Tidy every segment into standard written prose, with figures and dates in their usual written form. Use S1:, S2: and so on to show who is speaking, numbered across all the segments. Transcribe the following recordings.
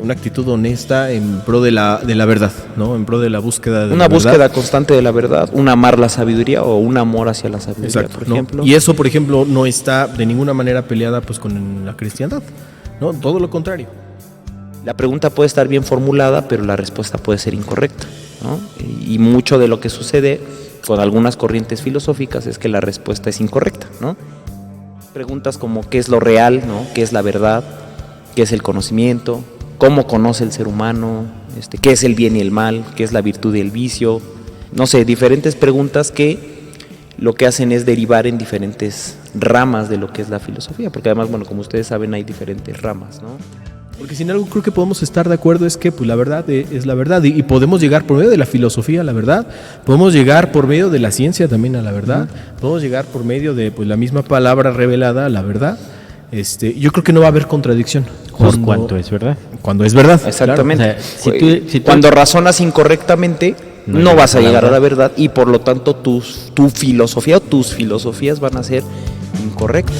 S1: una actitud honesta en pro de la verdad, ¿no? En pro de la búsqueda de
S2: una búsqueda constante de la verdad, un amar la sabiduría o un amor hacia la sabiduría.
S1: Exacto,
S2: por
S1: ¿no?
S2: ejemplo.
S1: Y eso, por ejemplo, no está de ninguna manera peleada pues con la cristiandad, ¿no? Todo lo contrario.
S2: La pregunta puede estar bien formulada, pero la respuesta puede ser incorrecta, ¿no? Y mucho de lo que sucede con algunas corrientes filosóficas es que la respuesta es incorrecta, ¿no? Preguntas como ¿qué es lo real?, ¿no? ¿Qué es la verdad? ¿Qué es el conocimiento? ¿Cómo conoce el ser humano? ¿Qué es el bien y el mal? ¿Qué es la virtud y el vicio? No sé, diferentes preguntas que lo que hacen es derivar en diferentes ramas de lo que es la filosofía, porque además, bueno, como ustedes saben, hay diferentes ramas, ¿no?
S1: Porque sin algo creo que podemos estar de acuerdo es que pues la verdad es la verdad y podemos llegar por medio de la filosofía a la verdad, podemos llegar por medio de la ciencia también a la verdad, podemos llegar por medio de pues la misma palabra revelada a la verdad. Yo creo que no va a haber contradicción.
S3: ¿Cuánto es verdad?
S1: Cuando es verdad.
S2: Exactamente.
S3: Claro. O sea, si tú
S2: cuando razonas incorrectamente, no vas a llegar a la verdad y por lo tanto tu filosofía o tus filosofías van a ser incorrectas.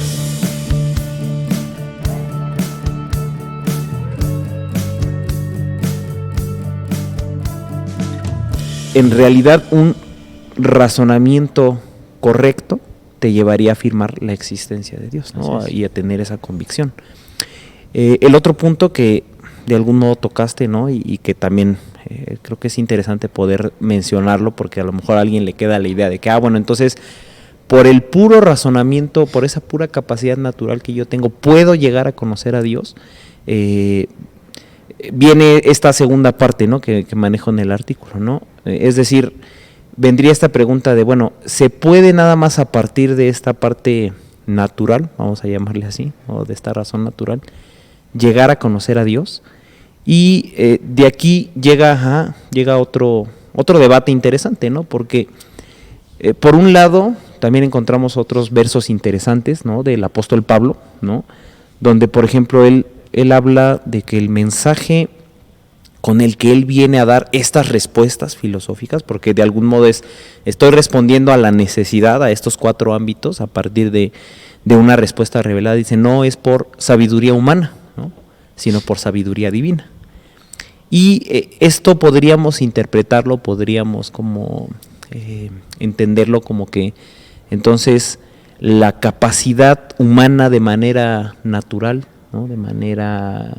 S2: En realidad, un razonamiento correcto te llevaría a afirmar la existencia de Dios, ¿no? Y a tener esa convicción. El otro punto que de algún modo tocaste, ¿no? Y que también creo que es interesante poder mencionarlo, porque a lo mejor a alguien le queda la idea de que, bueno, entonces, por el puro razonamiento, por esa pura capacidad natural que yo tengo, puedo llegar a conocer a Dios. Viene esta segunda parte, ¿no? que manejo en el artículo, ¿no? Es decir, vendría esta pregunta de, bueno, ¿se puede nada más a partir de esta parte natural, vamos a llamarle así, o de esta razón natural, llegar a conocer a Dios? Y de aquí llega otro debate interesante, ¿no? Porque por un lado también encontramos otros versos interesantes, ¿no? Del apóstol Pablo, ¿no? Donde, por ejemplo, él habla de que el mensaje con el que él viene a dar estas respuestas filosóficas, porque de algún modo estoy respondiendo a la necesidad, a estos 4 ámbitos, a partir de una respuesta revelada, dice, no es por sabiduría humana, ¿no? Sino por sabiduría divina. Y esto podríamos interpretarlo, podríamos como entenderlo como que entonces la capacidad humana de manera natural, ¿no? De manera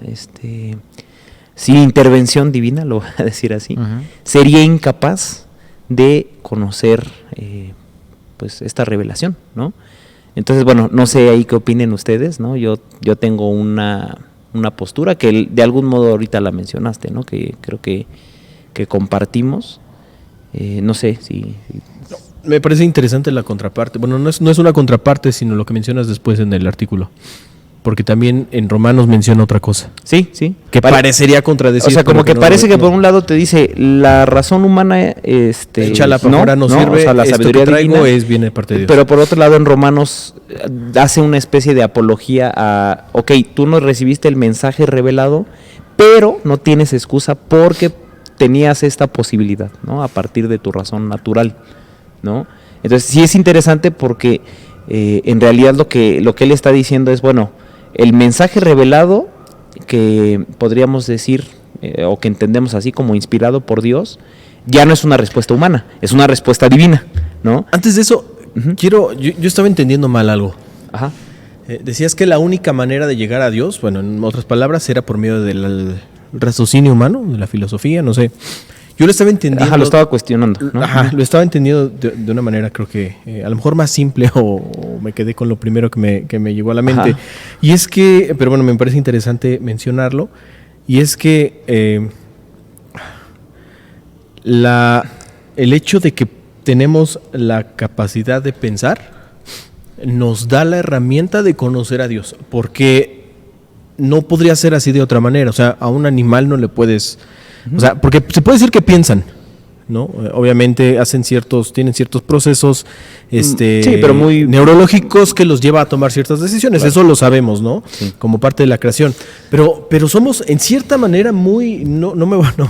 S2: sin intervención divina, lo voy a decir así, sería incapaz de conocer pues esta revelación, ¿no? Entonces, bueno, no sé ahí qué opinen ustedes, ¿no? Yo tengo una postura que de algún modo ahorita la mencionaste, ¿no? Que creo que compartimos. No sé si...
S1: Me parece interesante la contraparte. Bueno, no es una contraparte, sino lo que mencionas después en el artículo. Porque también en Romanos menciona otra cosa.
S2: Sí.
S1: Que parecería contradecir.
S2: O sea, como que no, parece que por un lado te dice la razón humana,
S1: échala para afuera, no sirve.
S2: O sea, la sabiduría
S1: que traigo
S2: divina,
S1: viene de parte de Dios.
S2: Pero por otro lado en Romanos hace una especie de apología a, tú no recibiste el mensaje revelado, pero no tienes excusa porque tenías esta posibilidad, ¿no? A partir de tu razón natural, ¿no? Entonces sí es interesante porque en realidad lo que él está diciendo es, bueno, el mensaje revelado que podríamos decir o que entendemos así como inspirado por Dios ya no es una respuesta humana, es una respuesta divina, ¿no?
S1: Antes de eso, yo estaba entendiendo mal algo.
S2: Ajá.
S1: Decías que la única manera de llegar a Dios, bueno, en otras palabras, era por medio del raciocinio humano, de la filosofía, no sé. Yo lo estaba entendiendo.
S2: Ajá, lo estaba cuestionando, ¿no?
S1: Ajá, lo estaba entendiendo de una manera, creo que a lo mejor más simple, o me quedé con lo primero que me llegó a la mente. Ajá. Y es que, pero bueno, me parece interesante mencionarlo, y es que el hecho de que tenemos la capacidad de pensar nos da la herramienta de conocer a Dios, porque no podría ser así de otra manera. O sea, a un animal no le puedes... O sea, porque se puede decir que piensan, ¿no? Obviamente tienen ciertos procesos sí,
S2: pero muy
S1: neurológicos que los lleva a tomar ciertas decisiones. Claro. Eso lo sabemos, ¿no? Sí. Como parte de la creación. Pero somos en cierta manera muy, no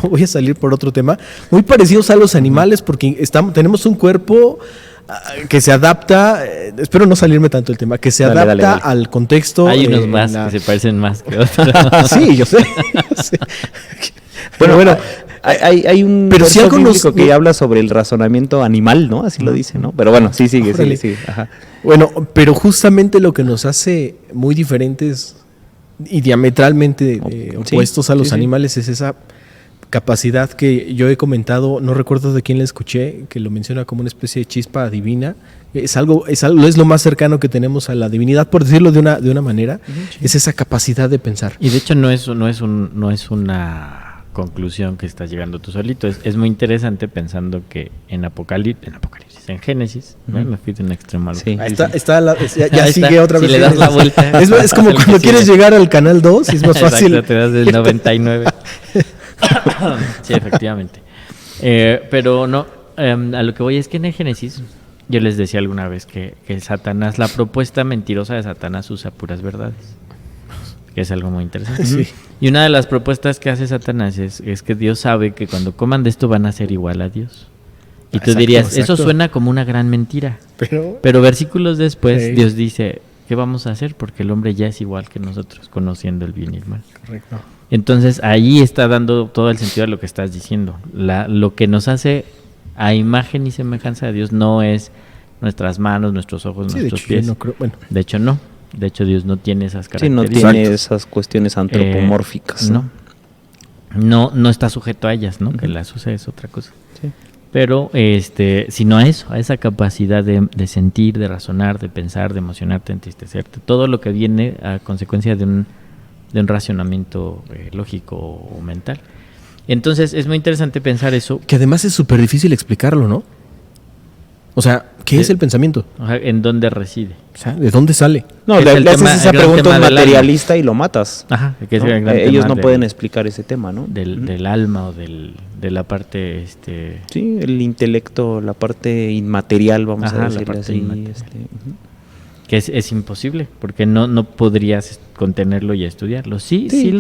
S1: voy a salir por otro tema, muy parecidos a los animales, porque tenemos un cuerpo que se adapta, espero no salirme tanto del tema, que se
S2: Dale,
S1: adapta
S2: dale.
S1: al contexto.
S3: Hay unos más
S1: la-
S3: que se parecen más que otros.
S1: Sí, yo sé. Sí.
S2: Bueno, hay un
S1: pero si
S2: verso
S1: algo nos-
S2: bíblico que habla sobre el razonamiento animal, ¿no? Así lo dice, ¿no? Pero bueno, sí, sigue. Ajá.
S1: Bueno, pero justamente lo que nos hace muy diferentes y diametralmente
S2: Sí,
S1: opuestos a los
S2: sí.
S1: animales es esa capacidad que yo he comentado, no recuerdo de quién la escuché, que lo menciona como una especie de chispa divina. Es lo más cercano que tenemos a la divinidad, por decirlo de una manera, es esa capacidad de pensar.
S3: Y de hecho no es una conclusión que estás llegando tú solito. Es muy interesante pensando que en Apocalipsis, en Génesis, ¿no? Me fui de un extremo al otro.
S2: Sí.
S1: Ahí está ya
S3: Ahí
S1: sigue
S3: está.
S1: otra
S3: Si
S1: vez.
S3: le das la vuelta,
S1: Es como
S3: es el
S1: cuando
S3: que
S1: quieres
S3: sigue.
S1: llegar al canal 2 y es más fácil.
S3: Exacto, te das del 99. Sí, efectivamente. Pero no, a lo que voy es que en el Génesis, yo les decía alguna vez que Satanás, la propuesta mentirosa de Satanás usa puras verdades, que es algo muy interesante.
S1: Sí.
S3: Y una de las propuestas que hace Satanás es que Dios sabe que cuando coman de esto van a ser igual a Dios. Y tú
S1: Exacto,
S3: dirías,
S1: exacto.
S3: eso suena como una gran mentira.
S1: Pero
S3: Pero versículos después,
S1: Sí.
S3: Dios dice, ¿qué vamos a hacer? Porque el hombre ya es igual que nosotros, conociendo el bien y el mal.
S1: correcto.
S3: Entonces ahí está dando todo el sentido a lo que estás diciendo. Lo que nos hace a imagen y semejanza de Dios no es nuestras manos, nuestros ojos,
S1: Sí, de
S3: nuestros
S1: hecho, yo
S3: pies.
S1: no creo, bueno,
S3: De hecho no. De hecho Dios no tiene esas
S2: Sí, no
S3: características.
S2: tiene esas cuestiones antropomórficas.
S3: No está sujeto a ellas, ¿no? Que las use es otra cosa.
S2: Sí.
S3: Pero sino a eso, a esa capacidad de sentir, de razonar, de pensar, de emocionarte, de entristecerte, todo lo que viene a consecuencia de un racionamiento lógico o mental. Entonces es muy interesante pensar eso.
S1: que además es súper difícil explicarlo, ¿no? O sea, ¿qué
S3: Sí.
S1: es el pensamiento?
S3: O sea, ¿en dónde reside?
S1: O sea, ¿de dónde sale?
S2: No,
S3: Es
S2: le
S3: el
S2: haces
S3: tema-
S2: esa
S3: el gran
S2: pregunta a un
S3: tema del alma.
S2: materialista y lo matas.
S3: Ajá, que es
S2: ¿no?
S3: el gran
S2: Ellos
S3: tema
S2: no
S3: del-
S2: pueden explicar ese tema, ¿no?
S3: del alma o de la parte
S2: Sí, el intelecto, la parte inmaterial, vamos
S3: Ajá,
S2: a
S3: la
S2: decirle
S3: parte
S2: así.
S3: inmaterial.
S2: Ujú.
S3: que es imposible, porque no podrías contenerlo y estudiarlo. Sí,
S2: Sí.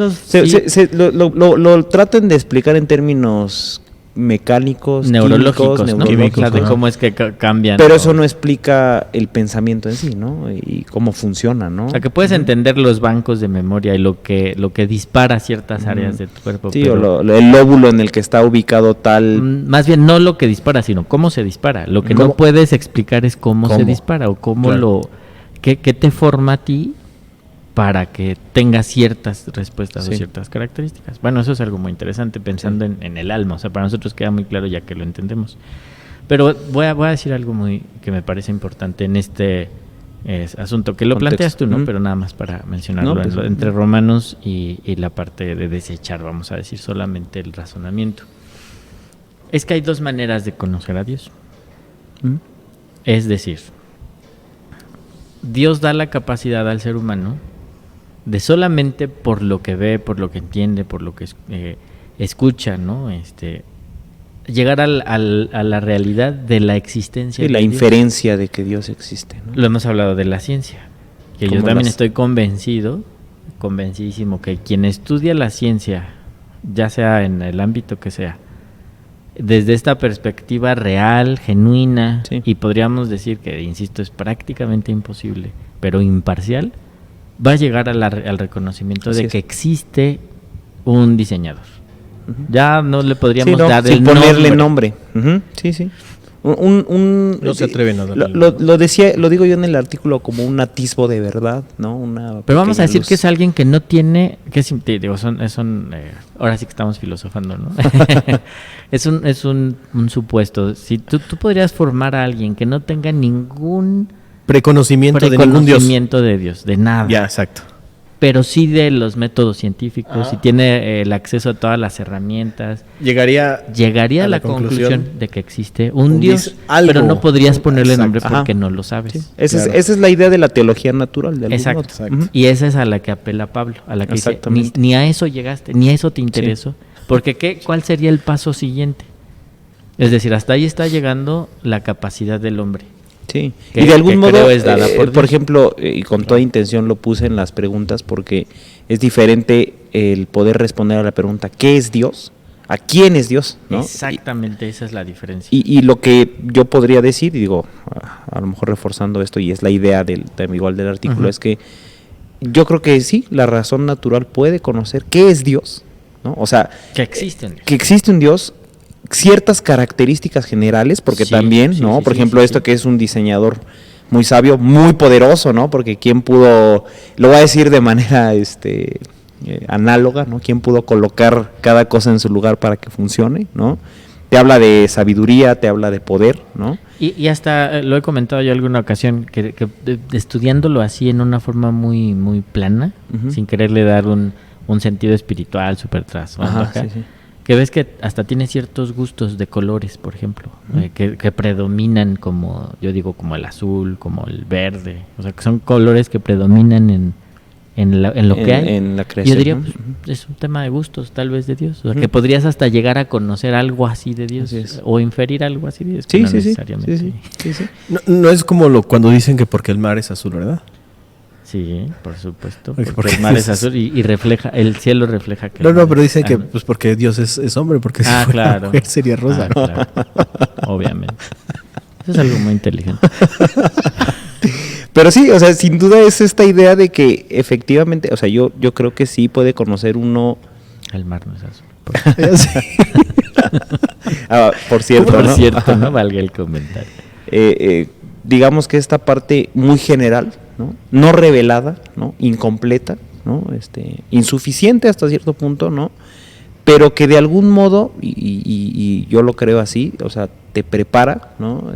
S3: sí,
S2: Lo tratan de explicar en términos mecánicos,
S3: neurológicos,
S2: químicos,
S3: ¿no?
S2: neurológicos,
S3: O sea, de
S2: ¿no?
S3: cómo es que cambian.
S2: Pero
S3: ¿no?
S2: eso no explica el pensamiento en sí, ¿no? Y cómo funciona, ¿no?
S3: O sea, que puedes entender los bancos de memoria y lo que dispara ciertas áreas de tu cuerpo.
S2: Sí,
S3: pero,
S2: o el lóbulo en el que está ubicado tal.
S3: más bien no lo que dispara, sino cómo se dispara. Lo que
S1: ¿Cómo?
S3: no puedes explicar es cómo se
S1: ¿Cómo?
S3: dispara o cómo
S1: Claro.
S3: qué te forma a ti para que tengas ciertas respuestas o
S2: Sí.
S3: ciertas características. Bueno, eso es algo muy interesante pensando en el alma. O sea, para nosotros queda muy claro ya que lo entendemos. Pero voy a decir algo muy que me parece importante en este asunto, que lo
S2: Contexto.
S3: planteas tú, ¿no?
S2: Ujú.
S3: Pero nada más para mencionarlo,
S2: No, pues,
S3: entre Romanos y la parte de desechar, vamos a decir, solamente el razonamiento. Es que hay dos maneras de conocer a Dios.
S2: ¿Mm?
S3: Es decir, Dios da la capacidad al ser humano de solamente por lo que ve, por lo que entiende, por lo que escucha, ¿no? Llegar a la realidad de la existencia
S2: Sí,
S3: de
S2: la
S3: Dios.
S2: inferencia de que Dios existe, ¿no?
S3: Lo hemos hablado de la ciencia, que yo
S2: Como
S3: también
S2: las-
S3: estoy convencidísimo que quien estudia la ciencia, ya sea en el ámbito que sea, desde esta perspectiva real, genuina,
S2: Sí.
S3: y podríamos decir que, insisto, es prácticamente imposible, pero imparcial, va a llegar al reconocimiento
S2: Así
S3: de
S2: es.
S3: que existe un diseñador. Ya no le podríamos
S2: Sí, no,
S3: dar
S2: sin
S3: el
S2: ponerle nombre. Ujú, sí, sí.
S1: No se atreven a darle
S2: Lo digo yo en el artículo como un atisbo de verdad, ¿no? Una
S3: Pero vamos a
S2: pequeña
S3: decir
S2: luz.
S3: que es alguien que no tiene, que es, digo, ahora sí que estamos filosofando, ¿no? es un supuesto. Si tú podrías formar a alguien que no tenga ningún
S1: Preconocimiento de ningún Dios.
S3: preconocimiento de Dios, de nada,
S1: Ya, exacto.
S3: pero sí de los métodos científicos, si tiene el acceso a todas las herramientas,
S1: Llegaría
S3: llegaría a la conclusión de que existe un Dios, pero no podrías ponerle nombre
S1: Exacto.
S3: porque
S2: Ajá.
S3: no lo sabes.
S2: Sí, esa
S1: Claro.
S2: es la idea de la teología natural de algún
S3: Exacto.
S2: modo.
S1: Exacto.
S2: Ujú.
S3: Y esa es a la que apela Pablo, a la que dice,
S2: Exactamente.
S3: ni a eso llegaste, ni a eso te interesó. Porque ¿cuál sería el paso siguiente? Es decir, hasta ahí está llegando la capacidad del hombre.
S2: Sí,
S3: que-
S2: y de algún
S3: que
S2: modo,
S3: creo es dada por Dios.
S2: ejemplo, y con toda intención lo puse en las preguntas porque es diferente el poder responder a la pregunta ¿qué es Dios? a quién es Dios, ¿no?
S3: Exactamente, esa es la diferencia.
S2: Y lo que yo podría decir, y digo, a lo mejor reforzando esto, y es la idea del artículo,
S1: Ujú.
S2: es que yo creo que sí, la razón natural puede conocer qué es Dios, ¿no? O sea,
S3: Que existen.
S2: que existe un Dios, ciertas características generales, porque
S3: Sí,
S2: también,
S3: sí,
S2: ¿no?
S3: sí,
S2: Por
S3: sí,
S2: ejemplo,
S3: sí,
S2: esto
S3: sí.
S2: que es un diseñador muy sabio, muy poderoso, ¿no? Porque quién pudo, lo voy a decir de manera análoga, ¿no? ¿Quién pudo colocar cada cosa en su lugar para que funcione, ¿no? Te habla de sabiduría, te habla de poder, ¿no?
S3: Y hasta lo he comentado yo alguna ocasión, que estudiándolo así en una forma muy, muy plana,
S2: Ujú.
S3: sin quererle dar un sentido espiritual súper trasfondo
S2: Ajá,
S3: acá,
S2: sí, sí.
S3: que ves que hasta tiene ciertos gustos de colores, por ejemplo,
S2: Ujú.
S3: que predominan como, yo digo, como el azul, como el verde, o sea, que son colores que predominan en lo que hay.
S2: En la
S3: Yo
S2: creación.
S3: diría,
S2: ¿no?
S3: pues,
S2: Ujú.
S3: es un tema de gustos, tal vez de Dios. O sea,
S2: Ujú.
S3: que podrías hasta llegar a conocer algo así de Dios.
S2: Así es.
S3: O inferir algo así de Dios. que
S2: Sí,
S3: no
S2: sí, sí,
S3: necesariamente.
S2: sí, sí, sí.
S1: No es como cuando dicen que porque el mar es azul, ¿verdad?
S3: Sí, por supuesto.
S1: Porque
S3: Porque el mar es
S1: dices-
S3: azul y refleja, el cielo refleja que.
S1: No,
S3: el
S1: no,
S3: mar
S1: pero
S3: es-
S1: dicen que
S3: ah, no.
S1: pues porque Dios es hombre, porque si
S3: Ah,
S1: fuera
S3: claro.
S1: mujer sería rosa.
S3: Ah, claro. Obviamente. Eso es algo muy inteligente.
S2: Pero sí, o sea, sin duda es esta idea de que efectivamente, o sea, yo creo que sí puede conocer uno,
S3: El mar no es azul.
S1: Sí.
S2: por cierto,
S3: Por
S2: ¿no?
S3: cierto, no valga el comentario.
S2: Digamos que esta parte muy general, ¿no? No revelada, ¿no? Incompleta, ¿no? Insuficiente hasta cierto punto, ¿no? Pero que de algún modo, y yo lo creo así, o sea, te prepara, ¿no?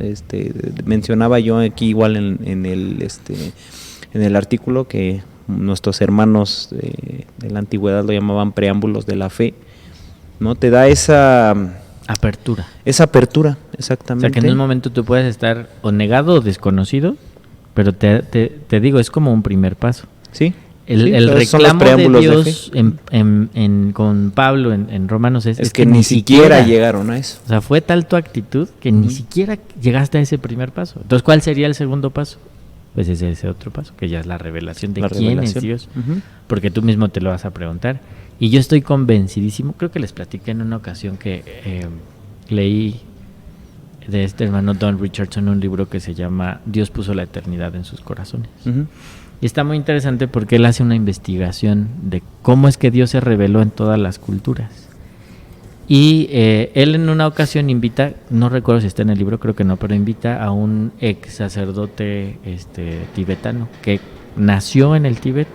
S2: Mencionaba yo aquí igual en el artículo que nuestros hermanos de la antigüedad lo llamaban preámbulos de la fe, ¿no? Te da esa
S3: Apertura.
S2: apertura,
S3: O
S2: exactamente.
S3: sea, que en un momento tú puedes estar o negado o desconocido, pero te digo, es como un primer paso.
S2: Sí.
S3: El
S2: Sí, esos son los
S3: reclamo de
S2: preámbulos de
S3: Dios con Pablo en Romanos
S2: es que ni siquiera llegaron a eso.
S3: O sea, fue tal tu actitud que ni siquiera llegaste a ese primer paso. Entonces, ¿cuál sería el segundo paso? Pues es ese otro paso, que ya es la revelación de
S2: La
S3: quién
S2: revelación.
S3: es Dios.
S2: Ujú.
S3: Porque tú mismo te lo vas a preguntar. Y yo estoy convencidísimo, creo que les platiqué en una ocasión que leí de este hermano Don Richardson un libro que se llama Dios puso la eternidad en sus corazones.
S2: Ujú.
S3: Y está muy interesante porque él hace una investigación de cómo es que Dios se reveló en todas las culturas. Y él en una ocasión invita, no recuerdo si está en el libro, creo que no, pero invita a un ex sacerdote tibetano que nació en el Tíbet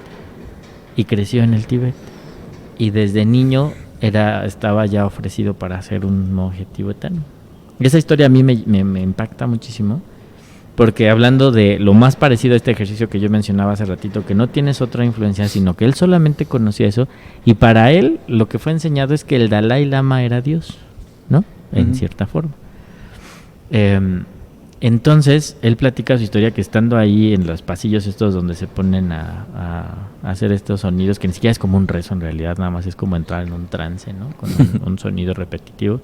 S3: y creció en el Tíbet. Y desde niño estaba ya ofrecido para ser un monje tibetano. Y esa historia a mí me impacta muchísimo. Porque hablando de lo más parecido a este ejercicio que yo mencionaba hace ratito, que no tienes otra influencia, sino que él solamente conocía eso, y para él lo que fue enseñado es que el Dalai Lama era Dios, ¿no? En
S2: Ujú.
S3: cierta forma. Entonces, él platica su historia que estando ahí en los pasillos estos donde se ponen a hacer estos sonidos, que ni siquiera es como un rezo en realidad, nada más es como entrar en un trance, ¿no? Con un sonido repetitivo.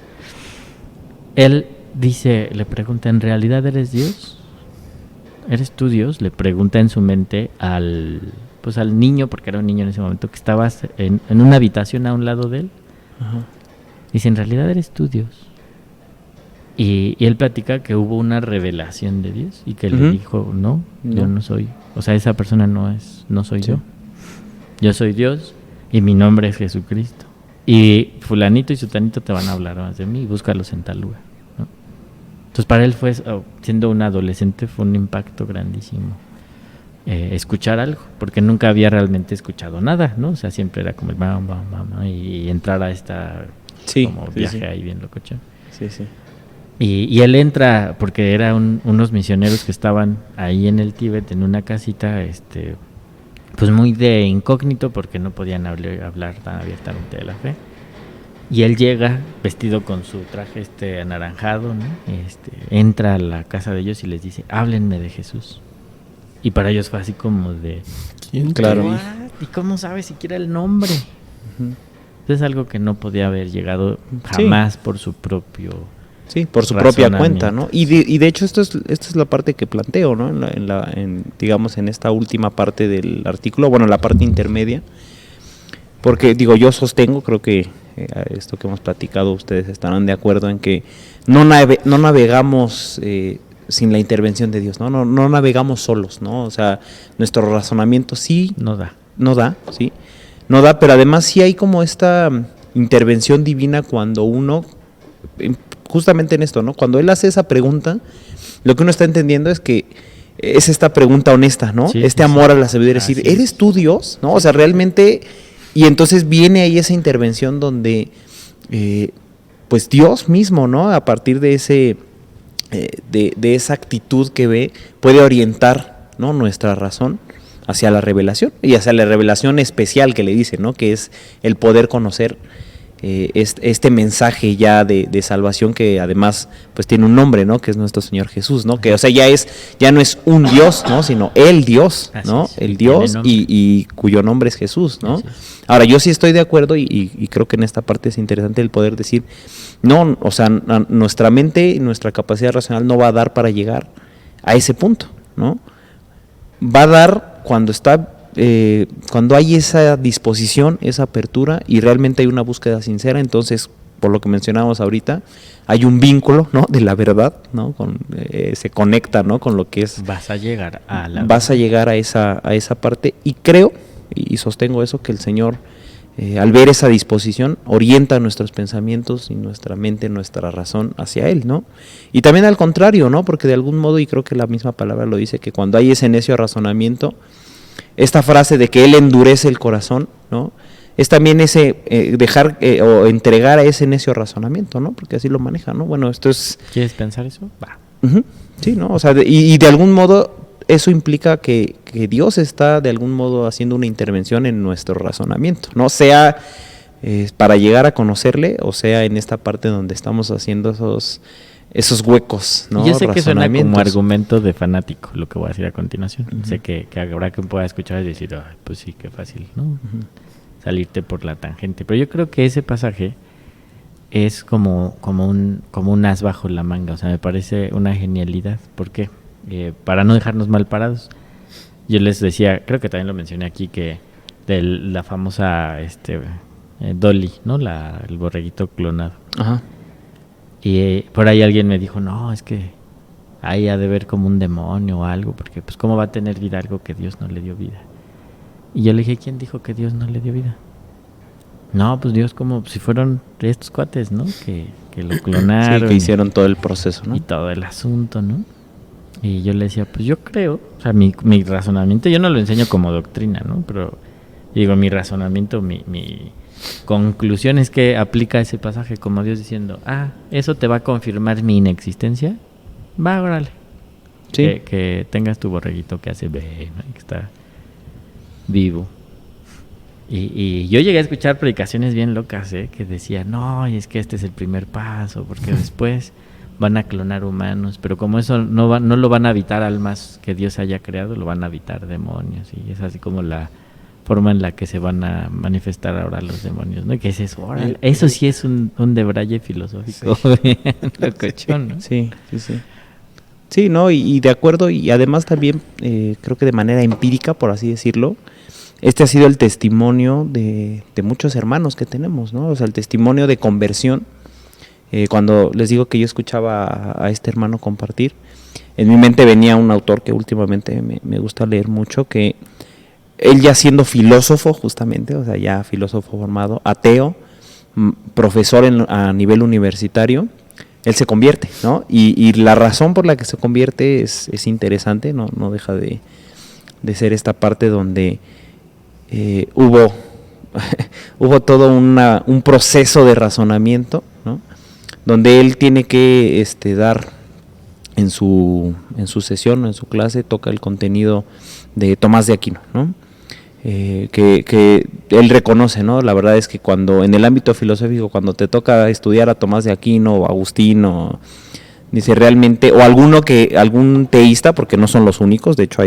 S3: Él dice, le pregunta, ¿en realidad eres Dios? ¿Eres tú Dios? Le pregunta en su mente al niño, porque era un niño en ese momento, que estabas en una habitación a un lado de él.
S2: Ajá.
S3: Dice, ¿en realidad eres tú Dios? Y él platica que hubo una revelación de Dios y que le
S2: Ujú.
S3: dijo, no, yo
S2: No.
S3: no soy. O sea, esa persona no soy
S2: Sí.
S3: yo. Yo soy Dios y mi nombre es Jesucristo. Y fulanito y sutanito te van a hablar más de mí, búscalos en tal lugar, ¿no? Entonces para él fue, siendo un adolescente, fue un impacto grandísimo escuchar algo, porque nunca había realmente escuchado nada, ¿no? O sea, siempre era como el bam, bam, bam, y entrar a esta
S2: Sí,
S3: como
S2: sí,
S3: viaje
S2: sí.
S3: ahí bien locochón.
S2: Sí, sí.
S3: Y él entra, porque eran unos misioneros que estaban ahí en el Tíbet, en una casita, pues muy de incógnito, porque no podían hablar tan abiertamente de la fe. Y él llega vestido con su traje anaranjado, ¿no? Entra a la casa de ellos y les dice, háblenme de Jesús. Y para ellos fue así como de,
S1: ¿Quién
S2: Claro.
S3: "¿What? ¿Y cómo sabe siquiera el nombre?"
S2: Ujú.
S3: Es algo que no podía haber llegado jamás por su propio...
S2: Sí, por su propia
S3: razonamiento.
S2: cuenta, ¿no? Y de hecho esta es la parte que planteo, ¿no? Digamos en esta última parte del artículo, bueno, la parte intermedia, Porque digo, yo sostengo, creo que esto que hemos platicado ustedes estarán de acuerdo en que no navegamos sin la intervención de Dios, no navegamos solos, ¿no? O sea, nuestro razonamiento sí
S3: No da.
S2: no da, sí, no da, pero además sí hay como esta intervención divina cuando uno, justamente en esto, ¿no? Cuando él hace esa pregunta, lo que uno está entendiendo es que es esta pregunta honesta, ¿no?
S3: Sí,
S2: este
S3: sí,
S2: amor
S3: sí.
S2: a la sabiduría, decir,
S3: Así es.
S2: ¿eres tú Dios? ¿No? O sea, realmente, y entonces viene ahí esa intervención donde, pues Dios mismo, ¿no? A partir de ese, de esa actitud que ve, puede orientar, ¿no? Nuestra razón hacia la revelación, y hacia la revelación especial que le dice, ¿no? Que es el poder conocer este mensaje ya de salvación, que además pues tiene un nombre, ¿no? Que es nuestro Señor Jesús, ¿no? Que o sea ya no es un Dios, ¿no? Sino el Dios, ¿no?
S3: Así es,
S2: El
S3: tiene
S2: Dios
S3: nombre.
S2: y cuyo nombre es Jesús, ¿no?
S3: Así es.
S2: Ahora, yo sí estoy de acuerdo y creo que en esta parte es interesante el poder decir, no, o sea, nuestra mente y nuestra capacidad racional no va a dar para llegar a ese punto, ¿no? Va a dar cuando hay esa disposición, esa apertura y realmente hay una búsqueda sincera. Entonces, por lo que mencionábamos ahorita, hay un vínculo, ¿no? De la verdad, ¿no? Se conecta, ¿no? Con lo que es.
S3: Vas a llegar a la...
S2: Vas a llegar a esa parte y creo y sostengo eso, que el Señor, al ver esa disposición, orienta nuestros pensamientos y nuestra mente, nuestra razón hacia Él, ¿no? Y también al contrario, ¿no? Porque de algún modo, y creo que la misma palabra lo dice, que cuando hay ese necio razonamiento, esta frase de que Él endurece el corazón, ¿no? Es también ese dejar o entregar a ese necio razonamiento, ¿no? Porque así lo maneja, ¿no? Bueno, esto es...
S3: ¿Quieres pensar eso? Va.
S2: Uh-huh, sí, ¿no? O sea, y de algún modo eso implica que Dios está de algún modo haciendo una intervención en nuestro razonamiento, ¿no? Sea para llegar a conocerle, o sea en esta parte donde estamos haciendo esos huecos, ¿no?
S3: Yo sé que suena como
S2: Razonamientos.
S3: argumento de fanático lo que voy a decir a continuación. Sé que habrá quien pueda escuchar y decir, "Ay, pues sí, qué fácil, ¿no? Salirte por la tangente". Pero yo creo que ese pasaje es como un as bajo la manga. O sea, me parece una genialidad. ¿Por qué? Para no dejarnos mal parados. Yo les decía, creo que también lo mencioné aquí, que de la famosa Dolly, ¿no? El borreguito clonado.
S2: Ajá.
S3: Y por ahí alguien me dijo, no, es que ahí ha de ver como un demonio o algo, porque pues cómo va a tener vida algo que Dios no le dio vida. Y yo le dije, ¿quién dijo que Dios no le dio vida? No, pues Dios, como si fueron estos cuates, ¿no? Que lo clonaron.
S2: Sí, que hicieron todo el proceso, ¿no?
S3: Y todo el asunto, ¿no? Y yo le decía, pues yo creo, o sea, mi razonamiento, yo no lo enseño como doctrina, ¿no? Pero digo, mi razonamiento, mi conclusión es que aplica ese pasaje como Dios diciendo, eso te va a confirmar mi inexistencia. Va, órale.
S2: Sí.
S3: Que tengas tu borreguito que hace ve, ¿no? Que está vivo. Y yo llegué a escuchar predicaciones bien locas, que decían, no, y es que este es el primer paso, porque después van a clonar humanos, pero como eso no lo van a habitar almas que Dios haya creado, lo van a habitar demonios, y es así como la forma en la que se van a manifestar ahora los demonios, ¿no? Que es eso, órale, eso sí es un debraye filosófico, sí. Locochón, ¿no?
S2: Sí. Sí, ¿no? Y de acuerdo, y además también creo que de manera empírica, por así decirlo, este ha sido el testimonio de muchos hermanos que tenemos, ¿no? O sea, el testimonio de conversión. Cuando les digo que yo escuchaba a este hermano compartir, en mi mente venía un autor que últimamente me gusta leer mucho, que él ya siendo filósofo justamente, o sea, ya filósofo formado, ateo, profesor a nivel universitario, él se convierte, ¿no? Y la razón por la que se convierte es interesante, no deja de ser esta parte donde hubo todo un proceso de razonamiento, ¿no? Donde él tiene que dar en su sesión o en su clase, toca el contenido de Tomás de Aquino, ¿no? Que él reconoce, ¿no? La verdad es que cuando en el ámbito filosófico, cuando te toca estudiar a Tomás de Aquino o Agustín, dice realmente, o algún teísta, porque no son los únicos, de hecho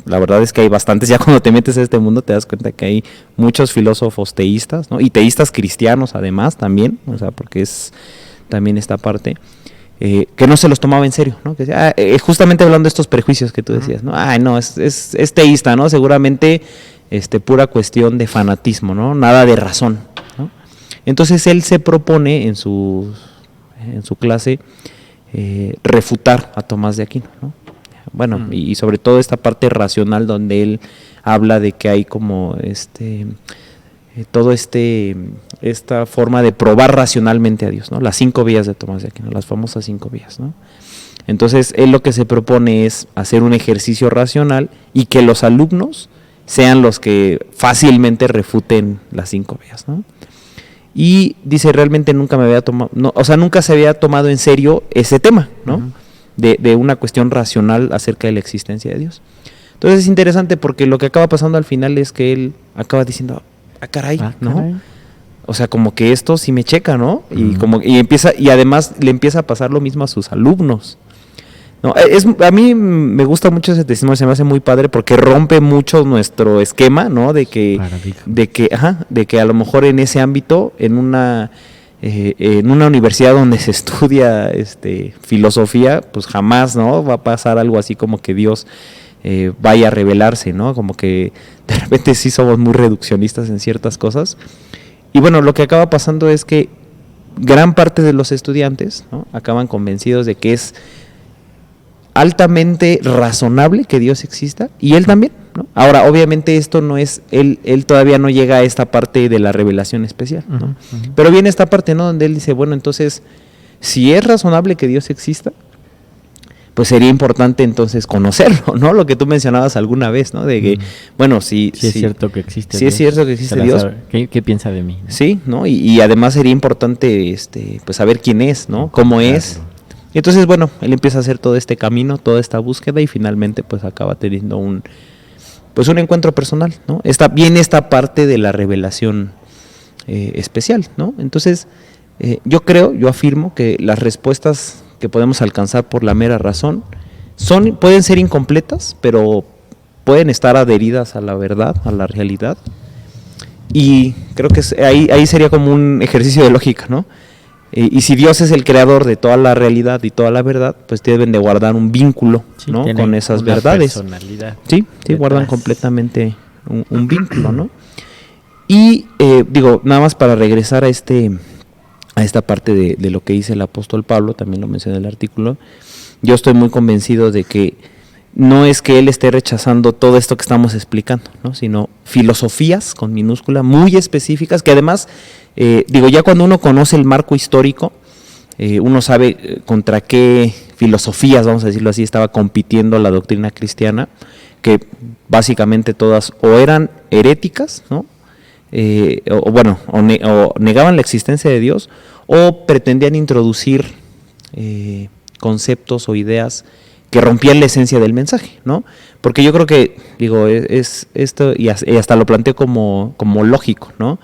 S2: la verdad es que hay bastantes, ya cuando te metes a este mundo te das cuenta que hay muchos filósofos teístas, ¿no? Y teístas cristianos además también, o sea, porque es también esta parte, que no se los tomaba en serio, ¿no? Que justamente hablando de estos prejuicios que tú decías, ¿no? No, es teísta, ¿no? Seguramente pura cuestión de fanatismo, ¿no? Nada de razón, ¿no? Entonces él se propone en su clase refutar a Tomás de Aquino, ¿no? Bueno, y sobre todo esta parte racional donde él habla de que hay como esta forma de probar racionalmente a Dios, ¿no? Las 5 vías de Tomás de Aquino, las famosas 5 vías, ¿no? Entonces él lo que se propone es hacer un ejercicio racional y que los alumnos sean los que fácilmente refuten las 5 vías, ¿no? Y dice, realmente nunca nunca se había tomado en serio ese tema, ¿no? Uh-huh. De una cuestión racional acerca de la existencia de Dios. Entonces es interesante porque lo que acaba pasando al final es que él acaba diciendo, caray, ¿no? Caray. O sea, como que esto sí me checa, ¿no? Uh-huh. Y además le empieza a pasar lo mismo a sus alumnos. No, a mí me gusta mucho ese testimonio, se me hace muy padre porque rompe mucho nuestro esquema, ¿no? De que a lo mejor en ese ámbito, en una universidad donde se estudia filosofía, pues jamás, ¿no? Va a pasar algo así como que Dios vaya a revelarse, ¿no? Como que de repente sí somos muy reduccionistas en ciertas cosas. Y bueno, lo que acaba pasando es que gran parte de los estudiantes, ¿no? Acaban convencidos de que es altamente razonable que Dios exista, y él también, ¿no? Ahora, obviamente esto no es, él todavía no llega a esta parte de la revelación especial, ¿no? Uh-huh. Pero viene esta parte, ¿no? Donde él dice, bueno, entonces, si es razonable que Dios exista, pues sería importante entonces conocerlo, ¿no? Lo que tú mencionabas alguna vez, ¿no? De que, bueno, si
S3: es cierto que existe
S2: Dios. Si es cierto que existe Dios.
S3: ¿Qué piensa de mí?
S2: Sí, ¿no? Y además sería importante, pues saber quién es, ¿no? Cómo es. Y entonces, bueno, él empieza a hacer todo este camino, toda esta búsqueda, y finalmente pues acaba teniendo un encuentro personal, ¿no? Viene esta parte de la revelación especial, ¿no? Entonces, yo afirmo que las respuestas que podemos alcanzar por la mera razón pueden ser incompletas, pero pueden estar adheridas a la verdad, a la realidad. Y creo que ahí sería como un ejercicio de lógica, ¿no? Y si Dios es el creador de toda la realidad y toda la verdad, pues deben de guardar un vínculo, sí, ¿no? Con esas verdades.
S3: Personalidad.
S2: Sí, guardan completamente un vínculo, ¿no? Y nada más para regresar a esta parte de lo que dice el apóstol Pablo, también lo mencioné en el artículo. Yo estoy muy convencido de que no es que él esté rechazando todo esto que estamos explicando, ¿no? Sino filosofías con minúscula muy específicas que además, ya cuando uno conoce el marco histórico, uno sabe contra qué filosofías, vamos a decirlo así, estaba compitiendo la doctrina cristiana, que básicamente todas o eran heréticas, ¿no? O negaban la existencia de Dios, o pretendían introducir conceptos o ideas que rompían la esencia del mensaje, ¿no? Porque yo creo que, es esto, y hasta lo planteo como lógico, ¿no?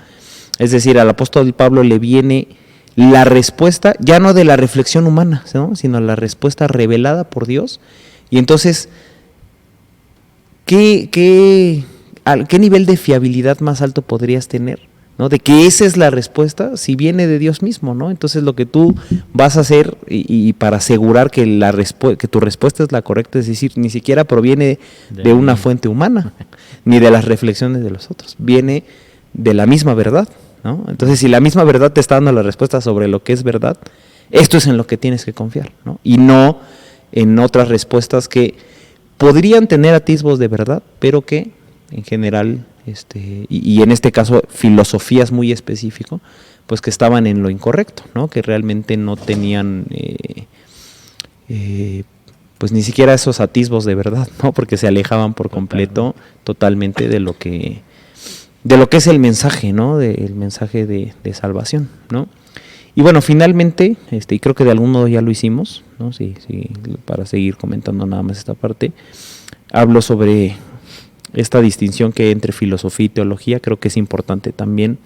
S2: Es decir, al apóstol Pablo le viene la respuesta, ya no de la reflexión humana, ¿no? Sino la respuesta revelada por Dios. Y entonces, ¿qué nivel de fiabilidad más alto podrías tener, ¿no? De que esa es la respuesta si viene de Dios mismo, ¿no? Entonces lo que tú vas a hacer y para asegurar que que tu respuesta es la correcta, es decir, ni siquiera proviene de una fuente humana, ni de las reflexiones de los otros, viene de la misma verdad, ¿no? Entonces, si la misma verdad te está dando la respuesta sobre lo que es verdad, esto es en lo que tienes que confiar, ¿no? Y no en otras respuestas que podrían tener atisbos de verdad, pero que en general, y en este caso filosofías muy específicas, pues que estaban en lo incorrecto, ¿no? Que realmente no tenían pues ni siquiera esos atisbos de verdad, ¿no? Porque se alejaban por completo, totalmente de lo que es el mensaje, ¿no? El mensaje de salvación, ¿no? Y bueno, finalmente, y creo que de algún modo ya lo hicimos, ¿no? Sí, para seguir comentando nada más esta parte, hablo sobre esta distinción que hay entre filosofía y teología. Creo que es importante también,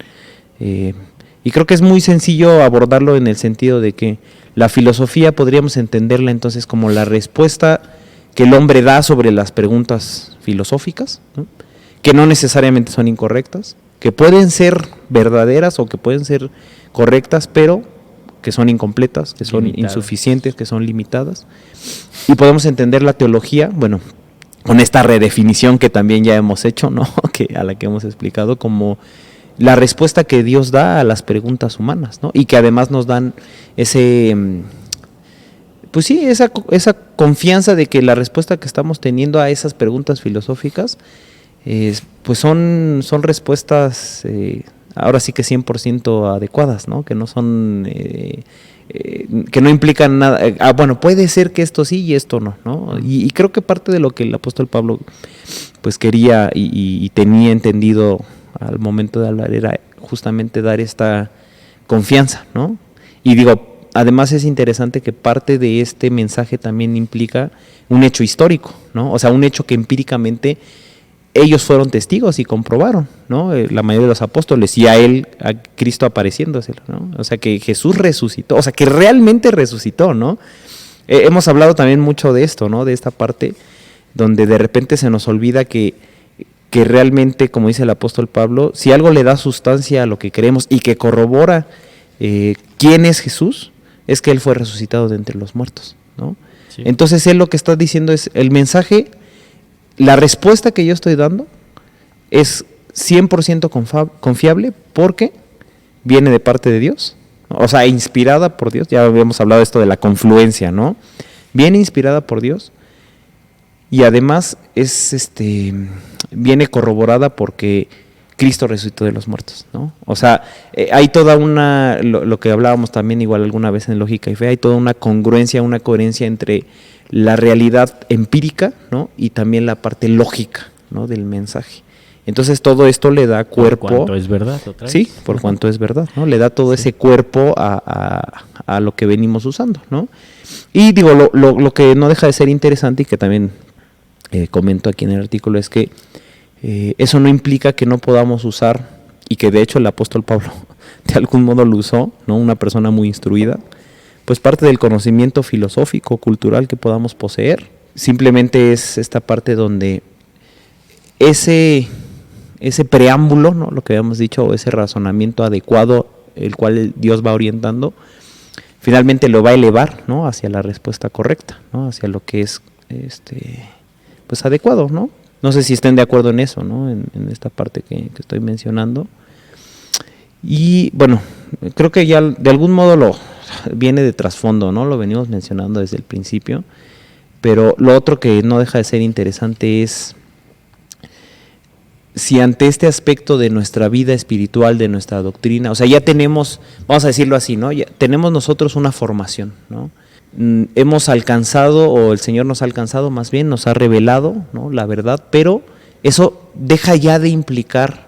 S2: y creo que es muy sencillo abordarlo en el sentido de que la filosofía podríamos entenderla entonces como la respuesta que el hombre da sobre las preguntas filosóficas, ¿no? Que no necesariamente son incorrectas, que pueden ser verdaderas o que pueden ser correctas, pero que son incompletas, que son insuficientes, que son limitadas. Y podemos entender la teología, bueno, con esta redefinición que también ya hemos hecho, ¿no? A la que hemos explicado como la respuesta que Dios da a las preguntas humanas, ¿no? Y que además nos dan pues sí, esa confianza de que la respuesta que estamos teniendo a esas preguntas filosóficas, pues son respuestas ahora sí que 100% adecuadas, ¿no? Que no son, que no implican nada. Bueno, puede ser que esto sí y esto no, ¿no? Y creo que parte de lo que el apóstol Pablo pues quería y tenía entendido al momento de hablar era justamente dar esta confianza, ¿no? Y digo, además es interesante que parte de este mensaje también implica un hecho histórico, ¿no? O sea, un hecho que empíricamente ellos fueron testigos y comprobaron, ¿no? La mayoría de los apóstoles y a Cristo apareciéndose, ¿no? O sea, que Jesús resucitó, o sea, que realmente resucitó, ¿no? Hemos hablado también mucho de esto, ¿no? De esta parte donde de repente se nos olvida que realmente, como dice el apóstol Pablo, si algo le da sustancia a lo que creemos y que corrobora quién es Jesús, es que Él fue resucitado de entre los muertos, ¿no? Sí. Entonces Él lo que está diciendo es, el mensaje, la respuesta que yo estoy dando es 100% confiable porque viene de parte de Dios, ¿no? O sea, inspirada por Dios, ya habíamos hablado de esto de la confluencia, ¿no? Viene inspirada por Dios y además viene corroborada porque Cristo resucitó de los muertos, ¿no? O sea, hay toda lo que hablábamos también igual alguna vez en Lógica y Fe, hay toda una congruencia, una coherencia entre la realidad empírica, ¿no? Y también la parte lógica, ¿no? Del mensaje. Entonces todo esto le da cuerpo.
S3: Por cuanto es verdad, otra vez.
S2: Sí, por cuanto es verdad, ¿no? Le da todo ese cuerpo a lo que venimos usando, ¿no? Y digo, lo que no deja de ser interesante y que también comento aquí en el artículo es que eso no implica que no podamos usar, y que de hecho el apóstol Pablo de algún modo lo usó, ¿no? Una persona muy instruida, pues parte del conocimiento filosófico, cultural que podamos poseer. Simplemente es esta parte donde ese preámbulo, ¿no? Lo que habíamos dicho, o ese razonamiento adecuado, el cual Dios va orientando, finalmente lo va a elevar, ¿no? Hacia la respuesta correcta, ¿no? Hacia lo que es pues adecuado, ¿no? No sé si estén de acuerdo en eso, ¿no? En esta parte que estoy mencionando. Y bueno, creo que ya de algún modo viene de trasfondo, ¿no? Lo venimos mencionando desde el principio. Pero lo otro que no deja de ser interesante es si ante este aspecto de nuestra vida espiritual, de nuestra doctrina, o sea, ya tenemos, vamos a decirlo así, ¿no? Ya tenemos nosotros una formación, ¿no? Hemos alcanzado, o el Señor nos ha alcanzado, más bien nos ha revelado, ¿no? La verdad, pero eso deja ya de implicar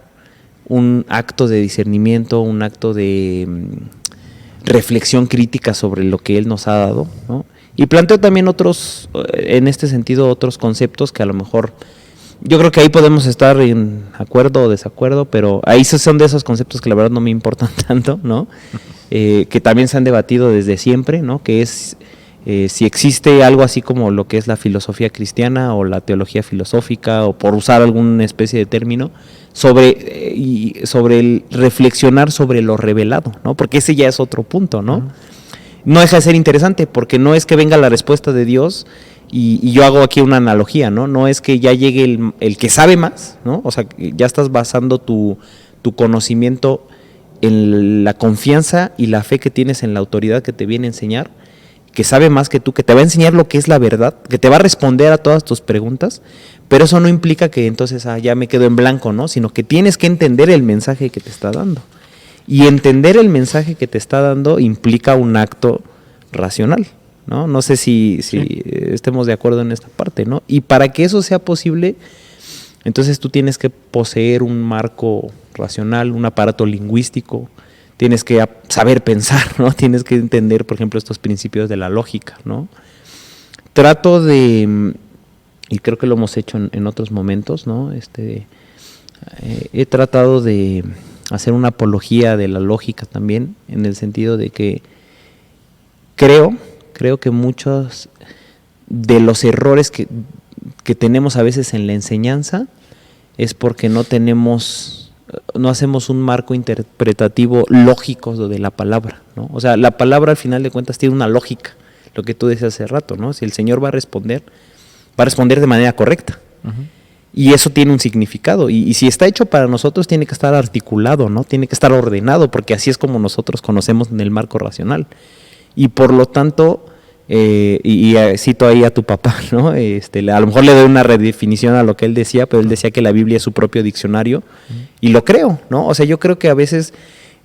S2: un acto de discernimiento, un acto de reflexión crítica sobre lo que Él nos ha dado, ¿no? Y planteo también en este sentido, otros conceptos que a lo mejor, yo creo que ahí podemos estar en acuerdo o desacuerdo, pero ahí son de esos conceptos que la verdad no me importan tanto, ¿no? Que también se han debatido desde siempre, ¿no? Que es si existe algo así como lo que es la filosofía cristiana o la teología filosófica, o por usar alguna especie de término, sobre el reflexionar sobre lo revelado, ¿no? Porque ese ya es otro punto, ¿no? No deja de ser interesante, porque no es que venga la respuesta de Dios y yo hago aquí una analogía, ¿no? No es que ya llegue el que sabe más, ¿no? O sea, ya estás basando tu conocimiento en la confianza y la fe que tienes en la autoridad que te viene a enseñar, que sabe más que tú, que te va a enseñar lo que es la verdad, que te va a responder a todas tus preguntas, pero eso no implica que entonces ya me quedo en blanco, ¿no? Sino que tienes que entender el mensaje que te está dando. Y entender el mensaje que te está dando implica un acto racional, ¿no? No sé si estemos de acuerdo en esta parte, ¿no? Y para que eso sea posible, entonces tú tienes que poseer un marco racional, un aparato lingüístico, tienes que saber pensar, ¿no? Tienes que entender, por ejemplo, estos principios de la lógica, ¿no? Trato de, y creo que lo hemos hecho en otros momentos, ¿no? He tratado de hacer una apología de la lógica también, en el sentido de que creo que muchos de los errores que tenemos a veces en la enseñanza es porque no hacemos un marco interpretativo lógico de la palabra, ¿no? O sea, la palabra al final de cuentas tiene una lógica, lo que tú decías hace rato, ¿no? Si el Señor va a responder de manera correcta, Y eso tiene un significado. Y si está hecho para nosotros, tiene que estar articulado, ¿no? Tiene que estar ordenado, porque así es como nosotros conocemos en el marco racional. Y por lo tanto, cito ahí a tu papá, ¿no? A lo mejor le doy una redefinición a lo que él decía, pero él decía que la Biblia es su propio diccionario. Y lo creo, ¿no? O sea, yo creo que a veces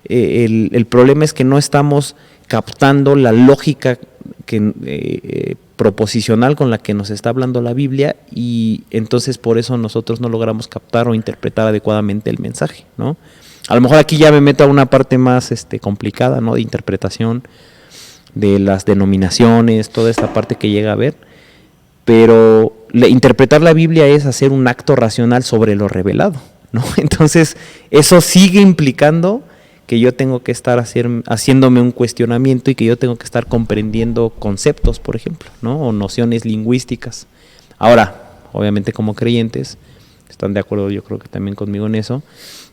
S2: el problema es que no estamos captando la lógica proposicional con la que nos está hablando la Biblia, y entonces por eso nosotros no logramos captar o interpretar adecuadamente el mensaje, ¿no? A lo mejor aquí ya me meto a una parte más complicada, ¿no? De interpretación de las denominaciones, toda esta parte que llega a ver, pero interpretar la Biblia es hacer un acto racional sobre lo revelado, ¿no? Entonces eso sigue implicando que yo tengo que estar haciéndome un cuestionamiento y que yo tengo que estar comprendiendo conceptos, por ejemplo, ¿no? O nociones lingüísticas. Ahora, obviamente como creyentes, están de acuerdo yo creo que también conmigo en eso,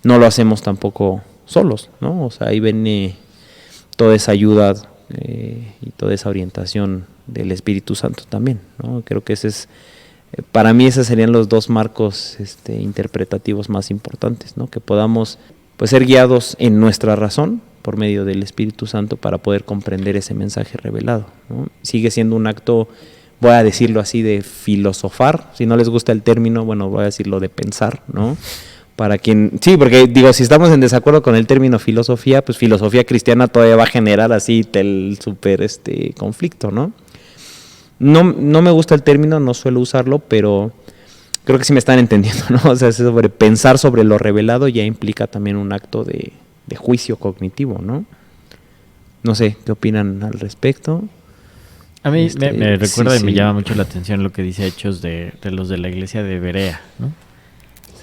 S2: no lo hacemos tampoco solos, ¿no? O sea, ahí viene toda esa ayuda y toda esa orientación del Espíritu Santo también, ¿no? Creo que para mí esos serían los dos marcos interpretativos más importantes, ¿no? Que podamos pues ser guiados en nuestra razón por medio del Espíritu Santo para poder comprender ese mensaje revelado, ¿no? Sigue siendo un acto, voy a decirlo así, de filosofar. Si no les gusta el término, bueno, voy a decirlo de pensar, ¿no? Para quien, sí, porque digo, si estamos en desacuerdo con el término filosofía, pues filosofía cristiana todavía va a generar así el súper conflicto, ¿no? No me gusta el término, no suelo usarlo, pero creo que sí me están entendiendo, ¿no? O sea, pensar sobre lo revelado ya implica también un acto de juicio cognitivo, ¿no? No sé, ¿qué opinan al respecto?
S3: A mí me recuerda y me llama mucho la atención lo que dice Hechos de los de la iglesia de Berea, ¿no?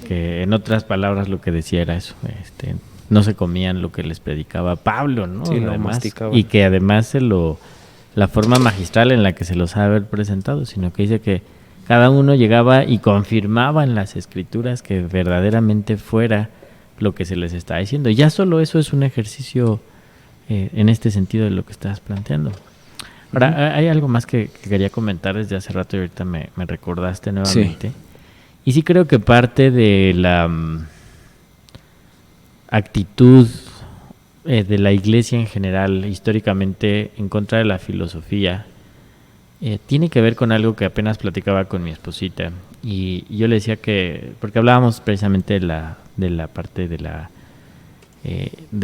S3: Que en otras palabras lo que decía era eso, no se comían lo que les predicaba Pablo, ¿no?
S2: Sí,
S3: además,
S2: lo masticaban.
S3: y que además la forma magistral en la que se los ha haber presentado, sino que dice que cada uno llegaba y confirmaba en las escrituras que verdaderamente fuera lo que se les está diciendo. Ya solo eso es un ejercicio en este sentido de lo que estás planteando. Ahora, hay algo más que quería comentar desde hace rato y ahorita me recordaste nuevamente. Sí. Y sí creo que parte de la actitud de la iglesia en general, históricamente, en contra de la filosofía, tiene que ver con algo que apenas platicaba con mi esposita. Y yo le decía que, porque hablábamos precisamente de la parte de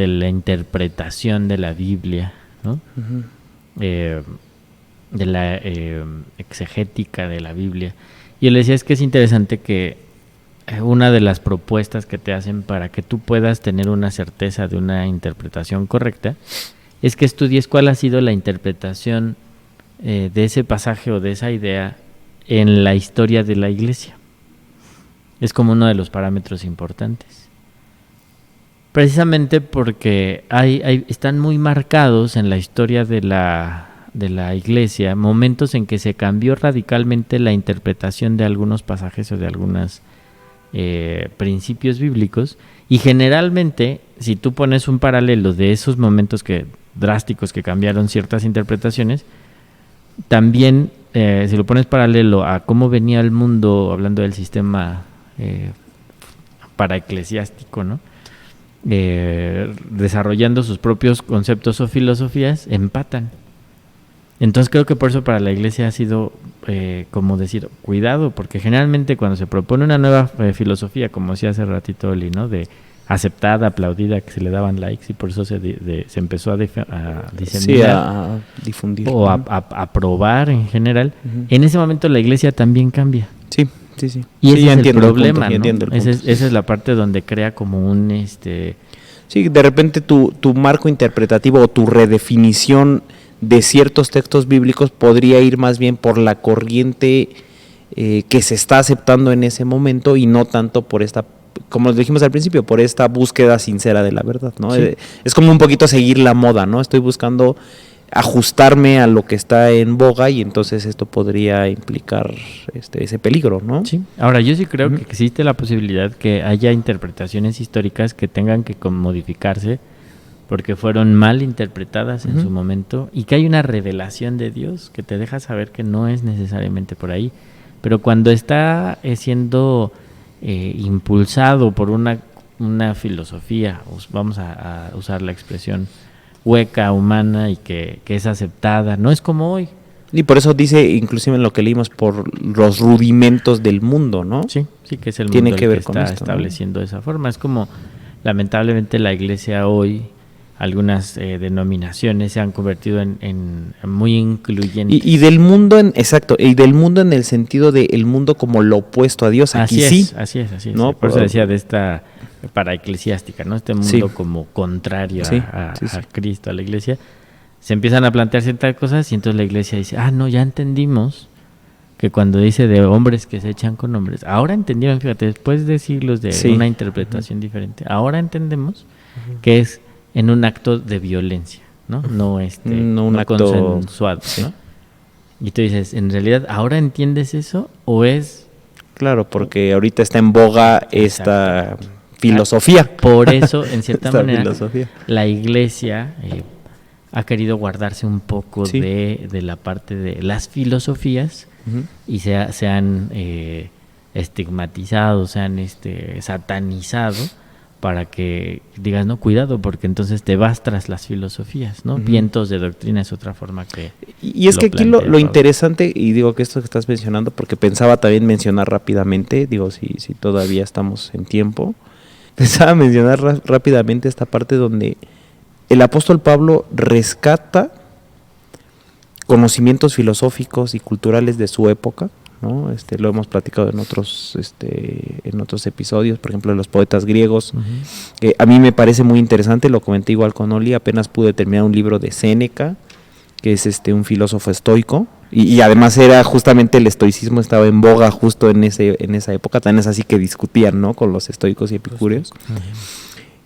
S3: la interpretación de la Biblia, ¿no? De la exegética de la Biblia. Y yo le decía, es que es interesante que una de las propuestas que te hacen para que tú puedas tener una certeza de una interpretación correcta es que estudies cuál ha sido la interpretación de ese pasaje o de esa idea en la historia de la iglesia. Es como uno de los parámetros importantes. Precisamente porque están muy marcados en la historia de la iglesia momentos en que se cambió radicalmente la interpretación de algunos pasajes o de algunos principios bíblicos, y generalmente si tú pones un paralelo de esos momentos drásticos que cambiaron ciertas interpretaciones, también si lo pones paralelo a cómo venía el mundo, hablando del sistema paraeclesiástico, ¿no? Desarrollando sus propios conceptos o filosofías, empatan. Entonces creo que por eso para la iglesia ha sido como decir, cuidado, porque generalmente cuando se propone una nueva filosofía, como decía hace ratito Oli, ¿no? De aceptada, aplaudida, que se le daban likes y por eso se empezó a diseminar,
S2: sí, a difundir
S3: o a probar en general. En ese momento la iglesia también cambia.
S2: Sí.
S3: Y ese
S2: sí,
S3: es el problema,
S2: punto,
S3: ¿no? Esa es la parte donde crea como un
S2: Sí, de repente tu marco interpretativo o tu redefinición de ciertos textos bíblicos podría ir más bien por la corriente que se está aceptando en ese momento y no tanto por esta, como dijimos al principio, por esta búsqueda sincera de la verdad, ¿no? Sí. Es como un poquito seguir la moda, ¿no? Estoy buscando ajustarme a lo que está en boga y entonces esto podría implicar ese peligro, ¿no?
S3: Sí. Ahora, yo sí creo que existe la posibilidad que haya interpretaciones históricas que tengan que modificarse porque fueron mal interpretadas en su momento y que hay una revelación de Dios que te deja saber que no es necesariamente por ahí. pero cuando está siendo impulsado por una filosofía, vamos a usar la expresión hueca, humana y que es aceptada, no es como hoy.
S2: Y por eso dice, inclusive en lo que leímos, por los rudimentos del mundo, ¿no?
S3: Sí, que es el
S2: Tiene
S3: mundo
S2: que
S3: el
S2: ver
S3: que
S2: con
S3: está
S2: esto,
S3: estableciendo esa forma. Es como, lamentablemente, la iglesia hoy, algunas denominaciones se han convertido en muy incluyentes.
S2: Y del mundo exacto, y del mundo en el sentido de el mundo como lo opuesto a Dios. Aquí
S3: Así es.
S2: ¿no?
S3: Por eso decía de esta paraeclesiástica, ¿no? Este mundo
S2: Sí.
S3: como contrario
S2: Sí,
S3: a
S2: sí.
S3: Cristo, a la iglesia. Se empiezan a plantear ciertas cosas y entonces la iglesia dice, no, ya entendimos que cuando dice de hombres que se echan con hombres, ahora entendieron, fíjate, después de siglos de
S2: Sí.
S3: una interpretación diferente, ahora entendemos que es en un acto de violencia, ¿no? No
S2: No un
S3: no
S2: acto
S3: consensuado, ¿no? Y tú dices, ¿en realidad ahora entiendes eso o es...?
S2: Claro, porque ahorita está en boga esta filosofía.
S3: Por eso, en cierta
S2: Esta
S3: manera,
S2: filosofía.
S3: la iglesia ha querido guardarse un poco
S2: Sí.
S3: de la parte de las filosofías y se han estigmatizado, se han satanizado para que digas, no, cuidado, porque entonces te vas tras las filosofías, ¿no? Vientos de doctrina es otra forma que...
S2: Y es que aquí lo interesante, y digo que esto que estás mencionando, porque pensaba también mencionar rápidamente, digo, si todavía estamos en tiempo, pensaba mencionar rápidamente esta parte donde el apóstol Pablo rescata conocimientos filosóficos y culturales de su época, ¿no? Lo hemos platicado en otros episodios, por ejemplo, de los poetas griegos. A mí me parece muy interesante, lo comenté igual con Oli, apenas pude terminar un libro de Séneca, que es un filósofo estoico, y además era justamente el estoicismo estaba en boga justo en esa época, tan es así que discutían, ¿no?, con los estoicos y epicúreos.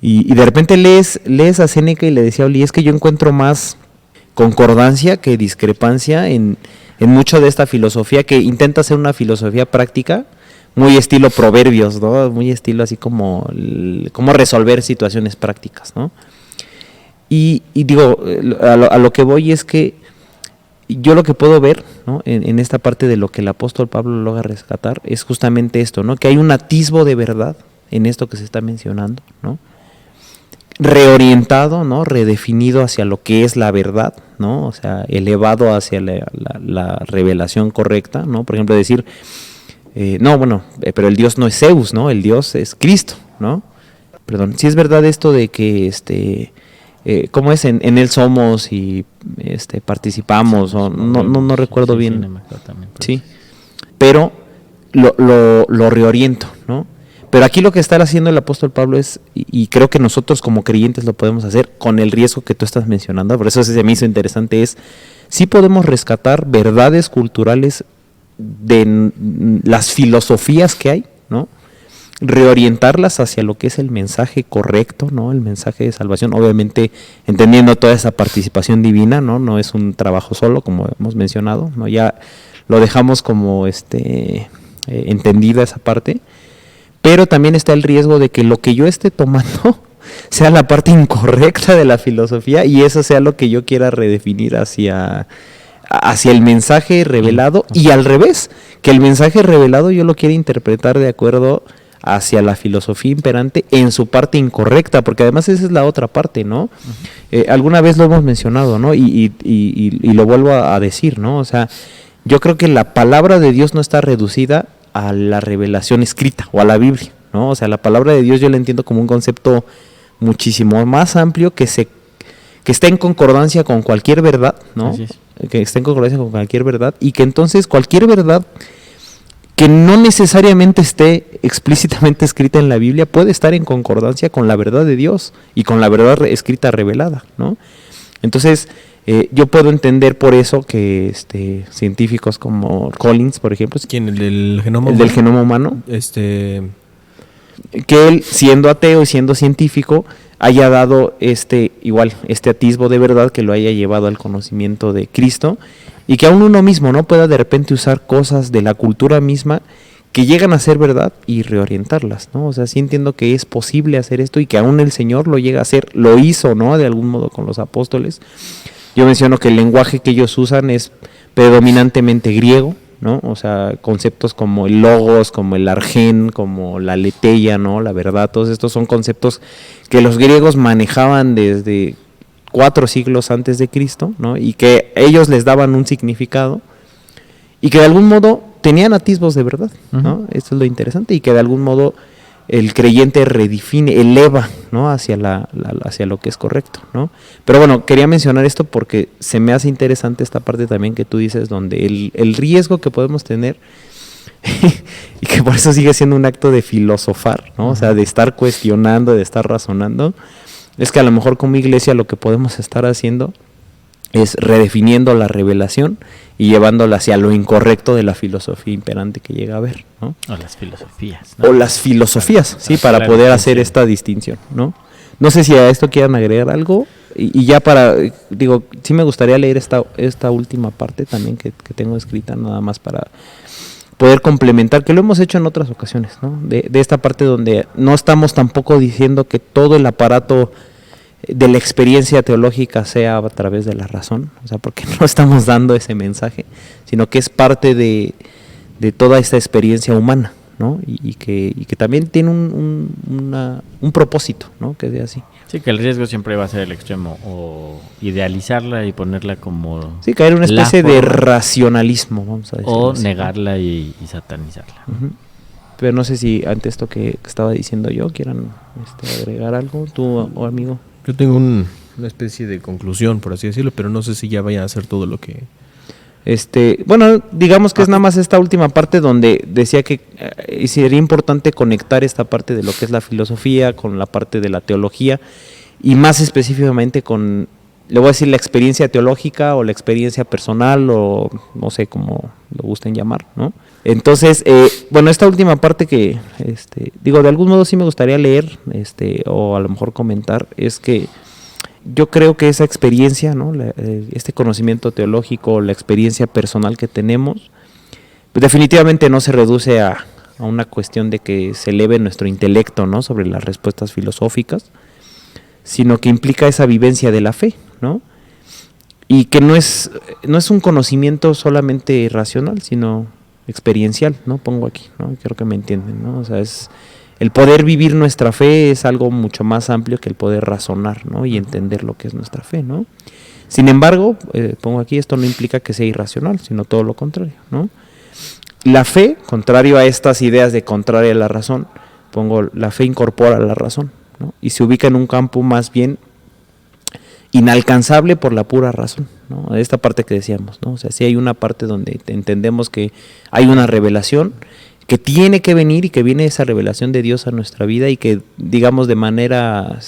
S2: Y de repente lees a Séneca y le decía a Oli, es que yo encuentro más concordancia que discrepancia en mucho de esta filosofía, que intenta ser una filosofía práctica, muy estilo proverbios, ¿no? Muy estilo así como cómo resolver situaciones prácticas, ¿no? Y digo, a lo que voy es que yo lo que puedo ver, ¿no?, en esta parte de lo que el apóstol Pablo logra rescatar es justamente esto, ¿no?, que hay un atisbo de verdad en esto que se está mencionando, ¿no?, reorientado, ¿no?, redefinido hacia lo que es la verdad, ¿no?, o sea, elevado hacia la revelación correcta, ¿no? Por ejemplo, decir, pero el Dios no es Zeus, ¿no?, el Dios es Cristo, ¿no? Perdón, si es verdad esto de que ¿cómo es? En Él somos y participamos, o no recuerdo bien. Sí, pero lo reoriento, ¿no? Pero aquí lo que está haciendo el apóstol Pablo es, y creo que nosotros como creyentes lo podemos hacer con el riesgo que tú estás mencionando, por eso se me hizo interesante, es sí podemos rescatar verdades culturales de las filosofías que hay, ¿no?, reorientarlas hacia lo que es el mensaje correcto, ¿no?, el mensaje de salvación, obviamente entendiendo toda esa participación divina, no es un trabajo solo, como hemos mencionado, ¿no?, ya lo dejamos como entendida esa parte, pero también está el riesgo de que lo que yo esté tomando sea la parte incorrecta de la filosofía y eso sea lo que yo quiera redefinir hacia el mensaje revelado, y al revés, que el mensaje revelado yo lo quiera interpretar de acuerdo hacia la filosofía imperante en su parte incorrecta, porque además esa es la otra parte, ¿no? Alguna vez lo hemos mencionado, ¿no? Y lo vuelvo a decir, ¿no? O sea, yo creo que la palabra de Dios no está reducida a la revelación escrita o a la Biblia, ¿no? O sea, la palabra de Dios yo la entiendo como un concepto muchísimo más amplio que está en concordancia con cualquier verdad, ¿no? Que está en concordancia con cualquier verdad, y que entonces cualquier verdad que no necesariamente esté explícitamente escrita en la Biblia puede estar en concordancia con la verdad de Dios y con la verdad escrita revelada, ¿no? Entonces, yo puedo entender por eso que científicos como Collins, por ejemplo,
S1: ¿Quién? ¿El del genoma
S2: el
S1: humano?
S2: del genoma humano,
S1: Que
S2: él, siendo ateo y siendo científico, haya dado este atisbo de verdad que lo haya llevado al conocimiento de Cristo, y que aún uno mismo no pueda de repente usar cosas de la cultura misma que llegan a ser verdad y reorientarlas, ¿no? O sea, sí entiendo que es posible hacer esto y que aún el Señor lo llega a hacer, lo hizo, ¿no?, de algún modo con los apóstoles. Yo menciono que el lenguaje que ellos usan es predominantemente griego, ¿no? O sea, conceptos como el logos, como el argen, como la aletheia, ¿no? La verdad, todos estos son conceptos que los griegos manejaban desde 4 siglos antes de Cristo, ¿no? Y que ellos les daban un significado y que de algún modo tenían atisbos de verdad, ¿no? Esto es lo interesante, y que de algún modo el creyente redefine, eleva, ¿no? hacia hacia lo que es correcto, ¿no? Pero bueno, quería mencionar esto porque se me hace interesante esta parte también que tú dices, donde el riesgo que podemos tener y que por eso sigue siendo un acto de filosofar, ¿no? O sea, de estar cuestionando, de estar razonando, es que a lo mejor como iglesia lo que podemos estar haciendo es redefiniendo la revelación y llevándola hacia lo incorrecto de la filosofía imperante que llega a haber, ¿no?
S3: O las filosofías, ¿no?
S2: O las filosofías, sí, para poder hacer esta distinción, ¿no? No sé si a esto quieran agregar algo, y ya digo, sí me gustaría leer esta última parte también que tengo escrita, nada más para poder complementar, que lo hemos hecho en otras ocasiones, ¿no? De esta parte donde no estamos tampoco diciendo que todo el aparato de la experiencia teológica sea a través de la razón, o sea, porque no estamos dando ese mensaje, sino que es parte de toda esta experiencia humana, ¿no? Y que también tiene un propósito, ¿no? Que sea así.
S3: Sí, que el riesgo siempre va a ser el extremo, o idealizarla y ponerla como...
S2: Sí, caer en una especie de racionalismo, vamos a decir.
S3: O
S2: así,
S3: negarla y satanizarla.
S2: Uh-huh. Pero no sé si ante esto que estaba diciendo yo quieran agregar algo, tú o amigo.
S1: Yo tengo una especie de conclusión, por así decirlo, pero no sé si ya vayan a hacer todo lo que...
S2: Bueno, digamos que es nada más esta última parte donde decía que sería importante conectar esta parte de lo que es la filosofía con la parte de la teología, y más específicamente con, le voy a decir, la experiencia teológica o la experiencia personal, o no sé cómo lo gusten llamar, ¿no? Entonces, bueno, esta última parte que, digo, de algún modo sí me gustaría leer, o a lo mejor comentar, es que yo creo que esa experiencia, ¿no? Este conocimiento teológico, la experiencia personal que tenemos, pues definitivamente no se reduce a una cuestión de que se eleve nuestro intelecto, ¿no? Sobre las respuestas filosóficas, sino que implica esa vivencia de la fe, ¿no? Y que no es un conocimiento solamente racional, sino experiencial, ¿no? Pongo aquí, ¿no? Creo que me entienden, ¿no? O sea, el poder vivir nuestra fe es algo mucho más amplio que el poder razonar, ¿no? Y entender lo que es nuestra fe, ¿no? Sin embargo, pongo aquí, esto no implica que sea irracional, sino todo lo contrario, ¿no? La fe, contrario a estas ideas de contraria a la razón, la fe incorpora la razón, ¿no? Y se ubica en un campo más bien inalcanzable por la pura razón, ¿no? Esta parte que decíamos, ¿no? O sea, sí hay una parte donde entendemos que hay una revelación que tiene que venir, y que viene esa revelación de Dios a nuestra vida, y que, digamos, de manera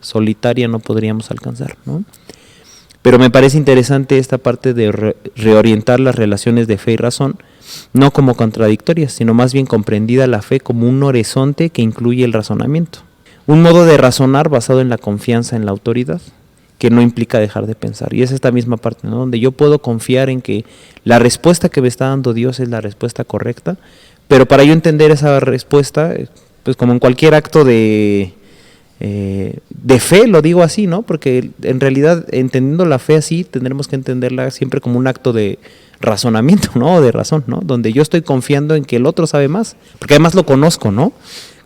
S2: solitaria no podríamos alcanzar, ¿no? Pero me parece interesante esta parte de reorientar las relaciones de fe y razón, no como contradictorias, sino más bien comprendida la fe como un horizonte que incluye el razonamiento. Un modo de razonar basado en la confianza en la autoridad, que no implica dejar de pensar. Y es esta misma parte, ¿no? Donde yo puedo confiar en que la respuesta que me está dando Dios es la respuesta correcta, pero para yo entender esa respuesta, pues como en cualquier acto de fe, lo digo así, ¿no? Porque en realidad, entendiendo la fe así, tendremos que entenderla siempre como un acto de razonamiento, ¿no? O de razón, ¿no? Donde yo estoy confiando en que el otro sabe más, porque además lo conozco, ¿no?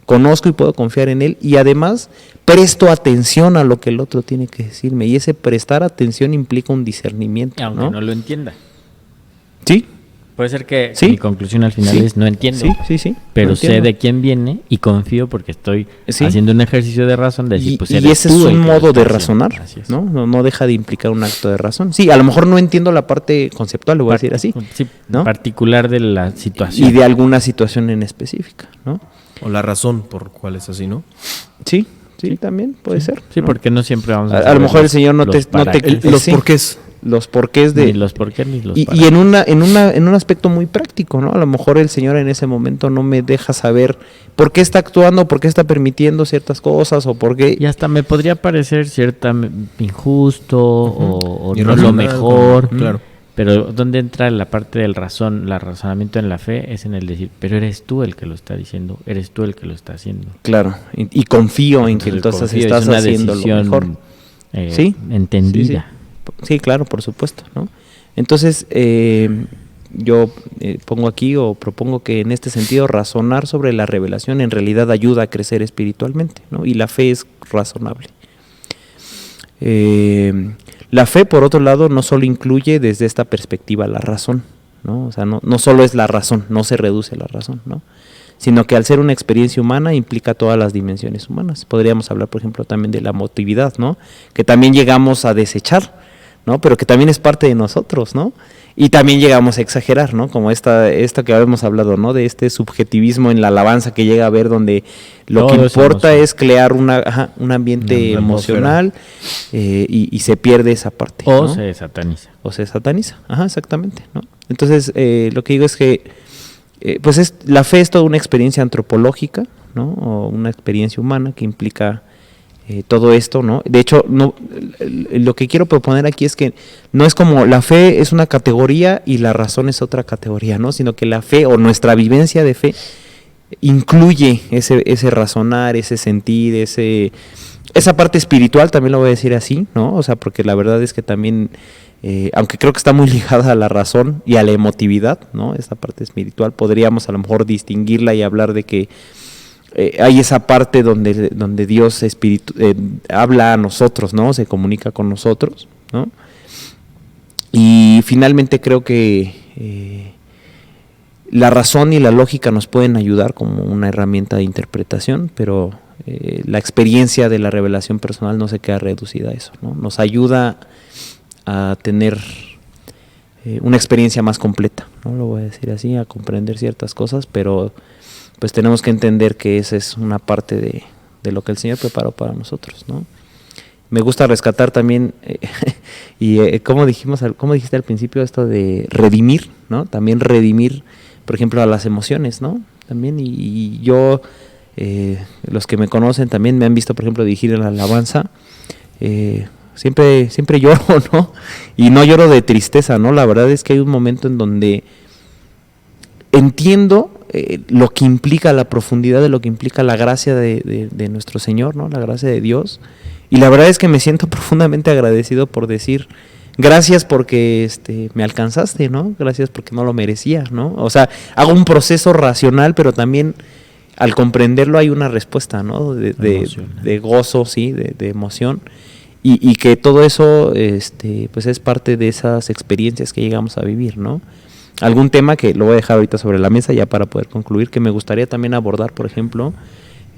S2: Conozco y puedo confiar en él, y además presto atención a lo que el otro tiene que decirme, y ese prestar atención implica un discernimiento,
S3: aunque no lo entienda.
S2: Sí.
S3: Puede ser que
S2: ¿Sí?
S3: mi conclusión al final es no entiendo,
S2: sí,
S3: pero
S2: no
S3: sé
S2: entiendo.
S3: de quién viene y confío porque estoy haciendo un ejercicio de razón de decir, pues
S2: y
S3: eres
S2: ese
S3: tú
S2: es
S3: el
S2: un
S3: que lo
S2: modo
S3: está
S2: de
S3: haciendo.
S2: razonar,
S3: Así es.
S2: ¿no? No deja de implicar un acto de razón. Sí, a lo mejor no entiendo la parte conceptual, le voy a decir así,
S3: Sí,
S2: ¿no?
S3: particular de la situación.
S2: Y de alguna situación en específica, ¿no?
S1: O la razón por cuál es así, ¿no?
S2: Sí, también puede ser.
S3: Sí,
S2: ¿no?
S3: porque no siempre vamos a
S2: A lo
S3: saber
S2: mejor el Señor no te
S3: para qué.
S1: Los
S2: sí.
S1: porqués.
S2: Los porqués de...
S3: Ni los por qué ni los para
S2: Y
S3: qué.
S2: en un aspecto muy práctico, ¿no? A lo mejor el Señor en ese momento no me deja saber por qué está actuando, por qué está permitiendo ciertas cosas, o por qué...
S3: Y hasta me podría parecer injusto o no
S1: Irracional,
S3: lo mejor.
S1: claro.
S3: Pero donde entra la parte del razonamiento en la fe es en el decir, pero eres tú el que lo está diciendo, eres tú el que lo está haciendo.
S2: Claro, y confío en que entonces
S3: confío,
S2: estás
S3: es una
S2: haciendo lo
S3: decisión,
S2: mejor. Sí,
S3: entendida.
S2: Sí, claro, por supuesto, ¿no? Entonces, yo pongo aquí o propongo que en este sentido razonar sobre la revelación en realidad ayuda a crecer espiritualmente, ¿no? Y la fe es razonable. La fe, por otro lado, no solo incluye desde esta perspectiva la razón, ¿no? O sea, no solo es la razón, no se reduce a la razón, ¿no? Sino que al ser una experiencia humana implica todas las dimensiones humanas. Podríamos hablar, por ejemplo, también de la emotividad, ¿no? Que también llegamos a desechar, ¿no? Pero que también es parte de nosotros, ¿no? Y también llegamos a exagerar, ¿no? Como esta que habíamos hablado, ¿no? De este subjetivismo en la alabanza que llega a ver donde lo que importa es crear un ambiente emocional y se pierde esa parte.
S3: O
S2: ¿no?
S3: se sataniza.
S2: O se sataniza, exactamente, ¿no? Entonces, lo que digo es que pues la fe es toda una experiencia antropológica, ¿no? O una experiencia humana que implica todo esto, ¿no? De hecho, lo que quiero proponer aquí es que no es como la fe es una categoría y la razón es otra categoría, ¿no? Sino que la fe o nuestra vivencia de fe incluye ese razonar, ese sentir, esa parte espiritual, también lo voy a decir así, ¿no? O sea, porque la verdad es que también, aunque creo que está muy ligada a la razón y a la emotividad, ¿no? Esta parte espiritual, podríamos a lo mejor distinguirla y hablar de que hay esa parte donde Dios habla a nosotros, ¿no? Se comunica con nosotros, ¿no? Y finalmente creo que la razón y la lógica nos pueden ayudar como una herramienta de interpretación, pero la experiencia de la revelación personal no se queda reducida a eso, ¿no? Nos ayuda a tener una experiencia más completa, ¿no? Lo voy a decir así, a comprender ciertas cosas, pero pues tenemos que entender que esa es una parte de lo que el Señor preparó para nosotros, ¿no? Me gusta rescatar también, como dijiste al principio, esto de redimir, ¿no? También redimir, por ejemplo, a las emociones, ¿no? También, y yo, los que me conocen también me han visto, por ejemplo, dirigir en la alabanza, siempre lloro, ¿no? Y no lloro de tristeza, ¿no? La verdad es que hay un momento en donde entiendo lo que implica la profundidad de lo que implica la gracia de nuestro Señor, ¿no? La gracia de Dios. Y la verdad es que me siento profundamente agradecido por decir gracias porque me alcanzaste, ¿no? Gracias porque no lo merecía, ¿no? O sea, hago un proceso racional, pero también al comprenderlo hay una respuesta, ¿no? De gozo, sí, de emoción. Y que todo eso pues es parte de esas experiencias que llegamos a vivir, ¿no? Algún tema que lo voy a dejar ahorita sobre la mesa ya para poder concluir, que me gustaría también abordar, por ejemplo,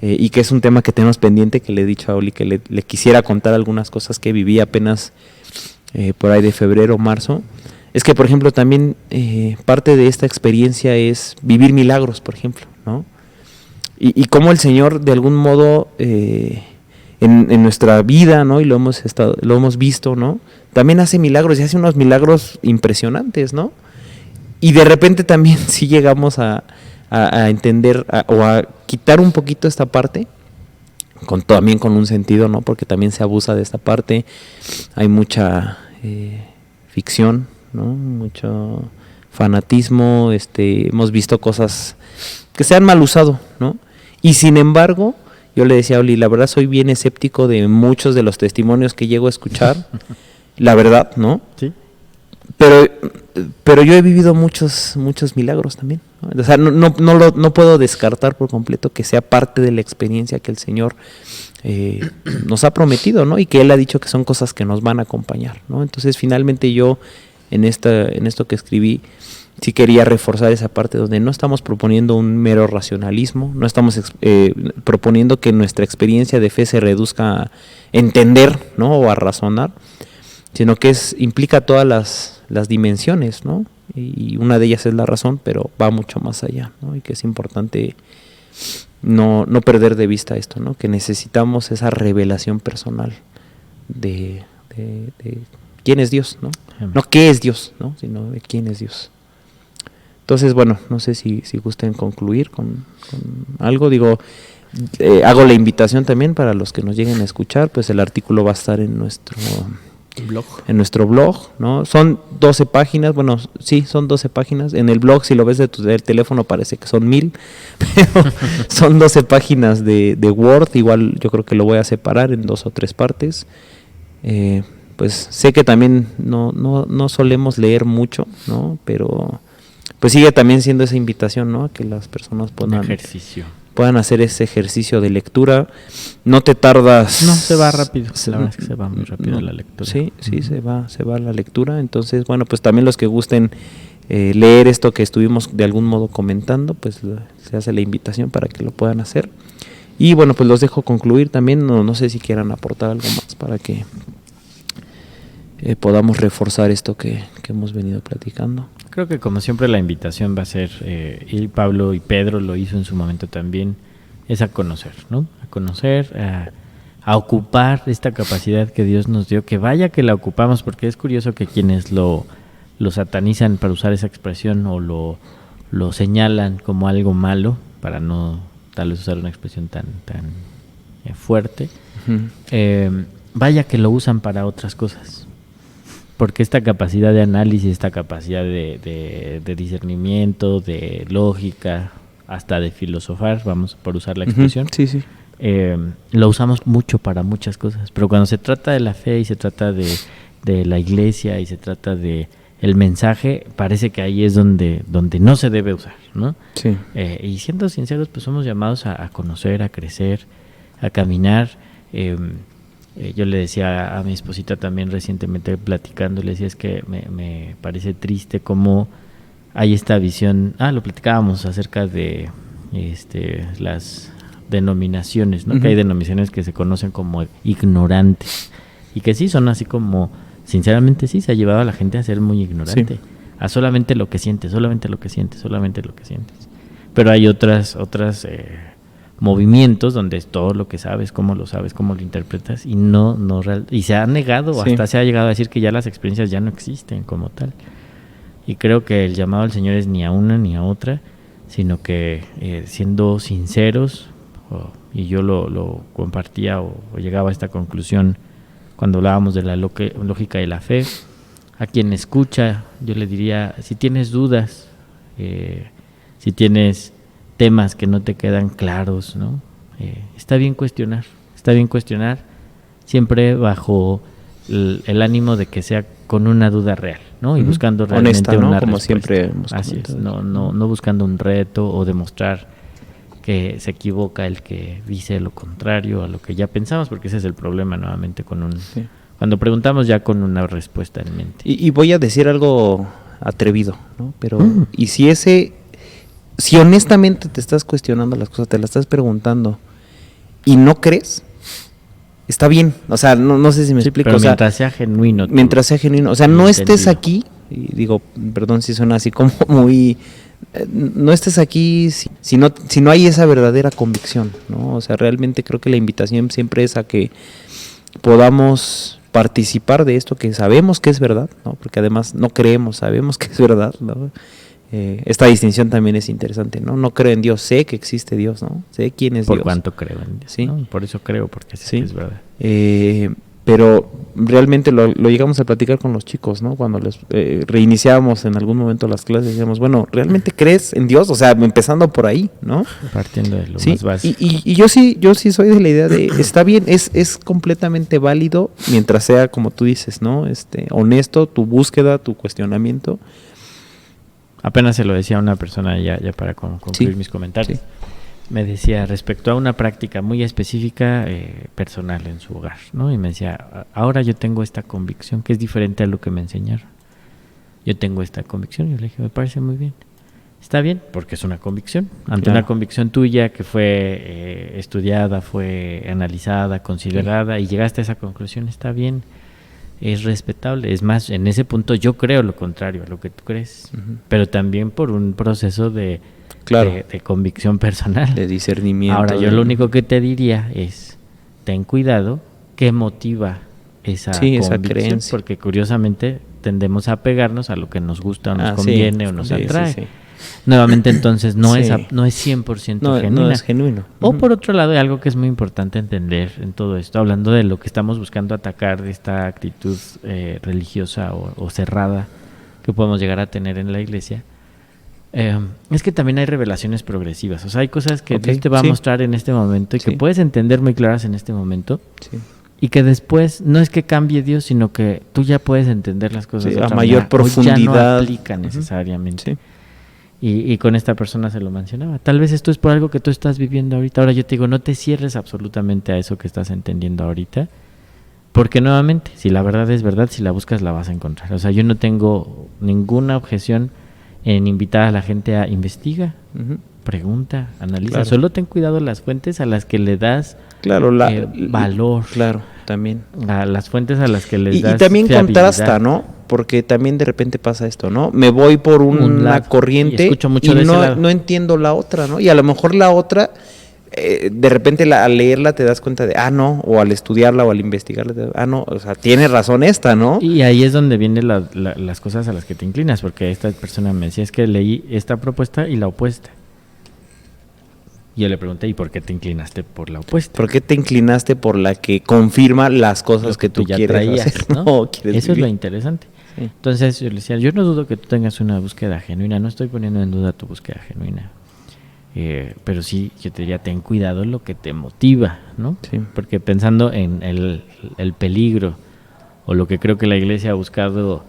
S2: y que es un tema que tenemos pendiente, que le he dicho a Oli que le quisiera contar algunas cosas que viví apenas por ahí de febrero, marzo. Es que, por ejemplo, también parte de esta experiencia es vivir milagros, por ejemplo, ¿no? Y cómo el Señor, de algún modo, en nuestra vida, ¿no? Y lo hemos visto, ¿no? También hace milagros y hace unos milagros impresionantes, ¿no? Y de repente también sí llegamos a entender o a quitar un poquito esta parte, también con un sentido, ¿no? Porque también se abusa de esta parte, hay mucha ficción, ¿no? Mucho fanatismo, hemos visto cosas que se han mal usado, ¿no? Y sin embargo, yo le decía a Oli, la verdad soy bien escéptico de muchos de los testimonios que llego a escuchar, la verdad, ¿no? Sí. Pero yo he vivido muchos milagros también, ¿no? O sea, no puedo descartar por completo que sea parte de la experiencia que el Señor nos ha prometido, ¿no? Y que Él ha dicho que son cosas que nos van a acompañar, ¿no? Entonces, finalmente yo, en esto que escribí, sí quería reforzar esa parte donde no estamos proponiendo un mero racionalismo, no estamos proponiendo que nuestra experiencia de fe se reduzca a entender, ¿no? O a razonar, sino que implica todas las dimensiones, ¿no? Y una de ellas es la razón, pero va mucho más allá, ¿no? Y que es importante no perder de vista esto, ¿no? Que necesitamos esa revelación personal de quién es Dios, ¿no? No qué es Dios, ¿no? Sino de quién es Dios. Entonces, bueno, no sé si gusten concluir con algo. Digo, hago la invitación también para los que nos lleguen a escuchar, pues el artículo va a estar en nuestro blog, ¿no? Son 12 páginas, bueno, sí, son 12 páginas. En el blog, si lo ves del teléfono, parece que son 1000, pero son 12 páginas de Word. Igual yo creo que lo voy a separar en 2 o 3 partes. Pues sé que también no solemos leer mucho, ¿no? Pero pues sigue también siendo esa invitación, ¿no? A que las personas
S3: Un ejercicio.
S2: puedan hacer ese ejercicio de lectura. No te tardas.
S3: No, se va rápido. La verdad es que se va muy rápido la lectura.
S2: Sí, se va la lectura. Entonces, bueno, pues también los que gusten leer esto que estuvimos de algún modo comentando, pues se hace la invitación para que lo puedan hacer. Y bueno, pues los dejo concluir también. No sé si quieran aportar algo más para que podamos reforzar esto que hemos venido platicando.
S3: Creo que como siempre la invitación va a ser, y Pablo y Pedro lo hizo en su momento también, es a conocer, ¿no? A conocer, a ocupar esta capacidad que Dios nos dio, que vaya que la ocupamos, porque es curioso que quienes lo satanizan, para usar esa expresión, o lo señalan como algo malo, para no tal vez usar una expresión tan fuerte, vaya que lo usan para otras cosas. Porque esta capacidad de análisis, esta capacidad de discernimiento, de lógica, hasta de filosofar, vamos por usar la expresión,
S2: Sí.
S3: lo usamos mucho para muchas cosas. Pero cuando se trata de la fe y se trata de la iglesia y se trata de el mensaje, parece que ahí es donde no se debe usar, ¿no?
S2: Sí.
S3: Y siendo sinceros, pues somos llamados a conocer, a crecer, a caminar. Yo le decía a mi esposita también recientemente platicando, le decía, es que me parece triste cómo hay esta visión, lo platicábamos acerca de las denominaciones, ¿no? Que hay denominaciones que se conocen como ignorantes y que sí son así como, sinceramente sí, se ha llevado a la gente a ser muy ignorante, a solamente lo que sientes, solamente lo que sientes, solamente lo que sientes. Pero hay otras movimientos donde es todo lo que sabes, cómo lo interpretas, y y se ha negado, hasta se ha llegado a decir que ya las experiencias ya no existen como tal. Y creo que el llamado al Señor es ni a una ni a otra, sino que siendo sinceros, y yo lo compartía o llegaba a esta conclusión cuando hablábamos de la lógica de la fe, a quien escucha yo le diría, si tienes dudas, si tienes temas que no te quedan claros, ¿no? Está bien cuestionar, siempre bajo el ánimo de que sea con una duda real, ¿no? Y buscando realmente
S2: honesta, ¿no?
S3: una
S2: Como
S3: respuesta.
S2: siempre hemos
S3: Así es,
S2: comentado.
S3: no buscando un reto o demostrar que se equivoca el que dice lo contrario a lo que ya pensamos, porque ese es el problema nuevamente cuando preguntamos ya con una respuesta en mente.
S2: Y voy a decir algo atrevido, ¿no? Pero, y si honestamente te estás cuestionando las cosas, te las estás preguntando y no crees, está bien. O sea, no sé si me explico.
S3: Pero
S2: o sea,
S3: mientras sea genuino.
S2: Mientras sea genuino. O sea, no estés aquí, y digo, perdón si suena así como muy... no estés aquí si no hay esa verdadera convicción, ¿no? O sea, realmente creo que la invitación siempre es a que podamos participar de esto que sabemos que es verdad, ¿no? Porque además no creemos, sabemos que es verdad, ¿no? Esta distinción también es interesante, ¿no? No creo en Dios, sé que existe Dios, ¿no? Sé quién es Dios.
S3: Por cuánto creo en Dios,
S2: ¿sí?
S3: ¿no? Por eso creo, porque sé que es verdad.
S2: Pero realmente lo llegamos a platicar con los chicos, ¿no? Cuando les reiniciábamos en algún momento las clases, decíamos, bueno, ¿realmente crees en Dios? O sea, empezando por ahí, ¿no?
S3: Partiendo de lo más básico.
S2: Y yo sí soy de la idea de, está bien, es completamente válido mientras sea, como tú dices, ¿no? Honesto, tu búsqueda, tu cuestionamiento.
S3: Apenas se lo decía a una persona ya para concluir mis comentarios. Sí. Me decía respecto a una práctica muy específica personal en su hogar, ¿no? Y me decía, ahora yo tengo esta convicción que es diferente a lo que me enseñaron. Yo tengo esta convicción. Y yo le dije, me parece muy bien. Está bien, porque es una convicción. Ante una convicción tuya que fue estudiada, fue analizada, considerada, y llegaste a esa conclusión, está bien. Es respetable. Es más, en ese punto yo creo lo contrario a lo que tú crees. Pero también por un proceso de convicción personal.
S2: De discernimiento.
S3: Ahora, yo lo único que te diría es, ten cuidado qué motiva esa convicción,
S2: creencia.
S3: Porque curiosamente tendemos a apegarnos a lo que nos gusta o nos conviene o nos atrae. Sí. Nuevamente, entonces, no es 100% genuina.
S2: No es genuino.
S3: O por otro lado, hay algo que es muy importante entender en todo esto, hablando de lo que estamos buscando atacar, de esta actitud religiosa o cerrada que podemos llegar a tener en la iglesia. Es que también hay revelaciones progresivas, o sea, hay cosas que Dios te va a mostrar en este momento y que puedes entender muy claras en este momento y que después no es que cambie Dios, sino que tú ya puedes entender las cosas de otra
S2: a mayor
S3: manera,
S2: profundidad,
S3: o ya no aplica necesariamente. Y con esta persona se lo mencionaba. Tal vez esto es por algo que tú estás viviendo ahorita. Ahora yo te digo, no te cierres absolutamente a eso que estás entendiendo ahorita. Porque nuevamente, si la verdad es verdad, si la buscas la vas a encontrar. O sea, yo no tengo ninguna objeción en invitar a la gente a investiga, pregunta, analiza.
S2: Claro.
S3: Solo ten cuidado las fuentes a las que le das
S2: Claro,
S3: valor.
S2: Claro, también.
S3: A las fuentes a las que les das
S2: Y también
S3: fiabilidad.
S2: contrasta, ¿no? Porque también de repente pasa esto, ¿no? Me voy por
S3: Un
S2: una
S3: lado,
S2: corriente
S3: y escucho mucho
S2: y
S3: de ese
S2: no,
S3: lado.
S2: no entiendo la otra, ¿no? Y a lo mejor la otra, de repente al leerla te das cuenta de, no, o al estudiarla o al investigarla, no, o sea, tiene razón esta, ¿no?
S3: Y ahí es donde vienen las cosas a las que te inclinas, porque esta persona me decía, es que leí esta propuesta y la opuesta. Y yo le pregunté, ¿y por qué te inclinaste por la opuesta?
S2: ¿Por qué te inclinaste por la que confirma las cosas
S3: Lo
S2: que tú
S3: ya
S2: quieres
S3: traías,
S2: hacer,
S3: ¿no?
S2: ¿no? ¿Quieres
S3: Eso es lo
S2: vivir?
S3: interesante.
S2: Sí.
S3: Entonces yo le decía, yo no dudo que tú tengas una búsqueda genuina, no estoy poniendo en duda tu búsqueda genuina. Pero sí, yo te diría, ten cuidado en lo que te motiva, ¿no?
S2: Sí.
S3: Porque pensando en el peligro, o lo que creo que la iglesia ha buscado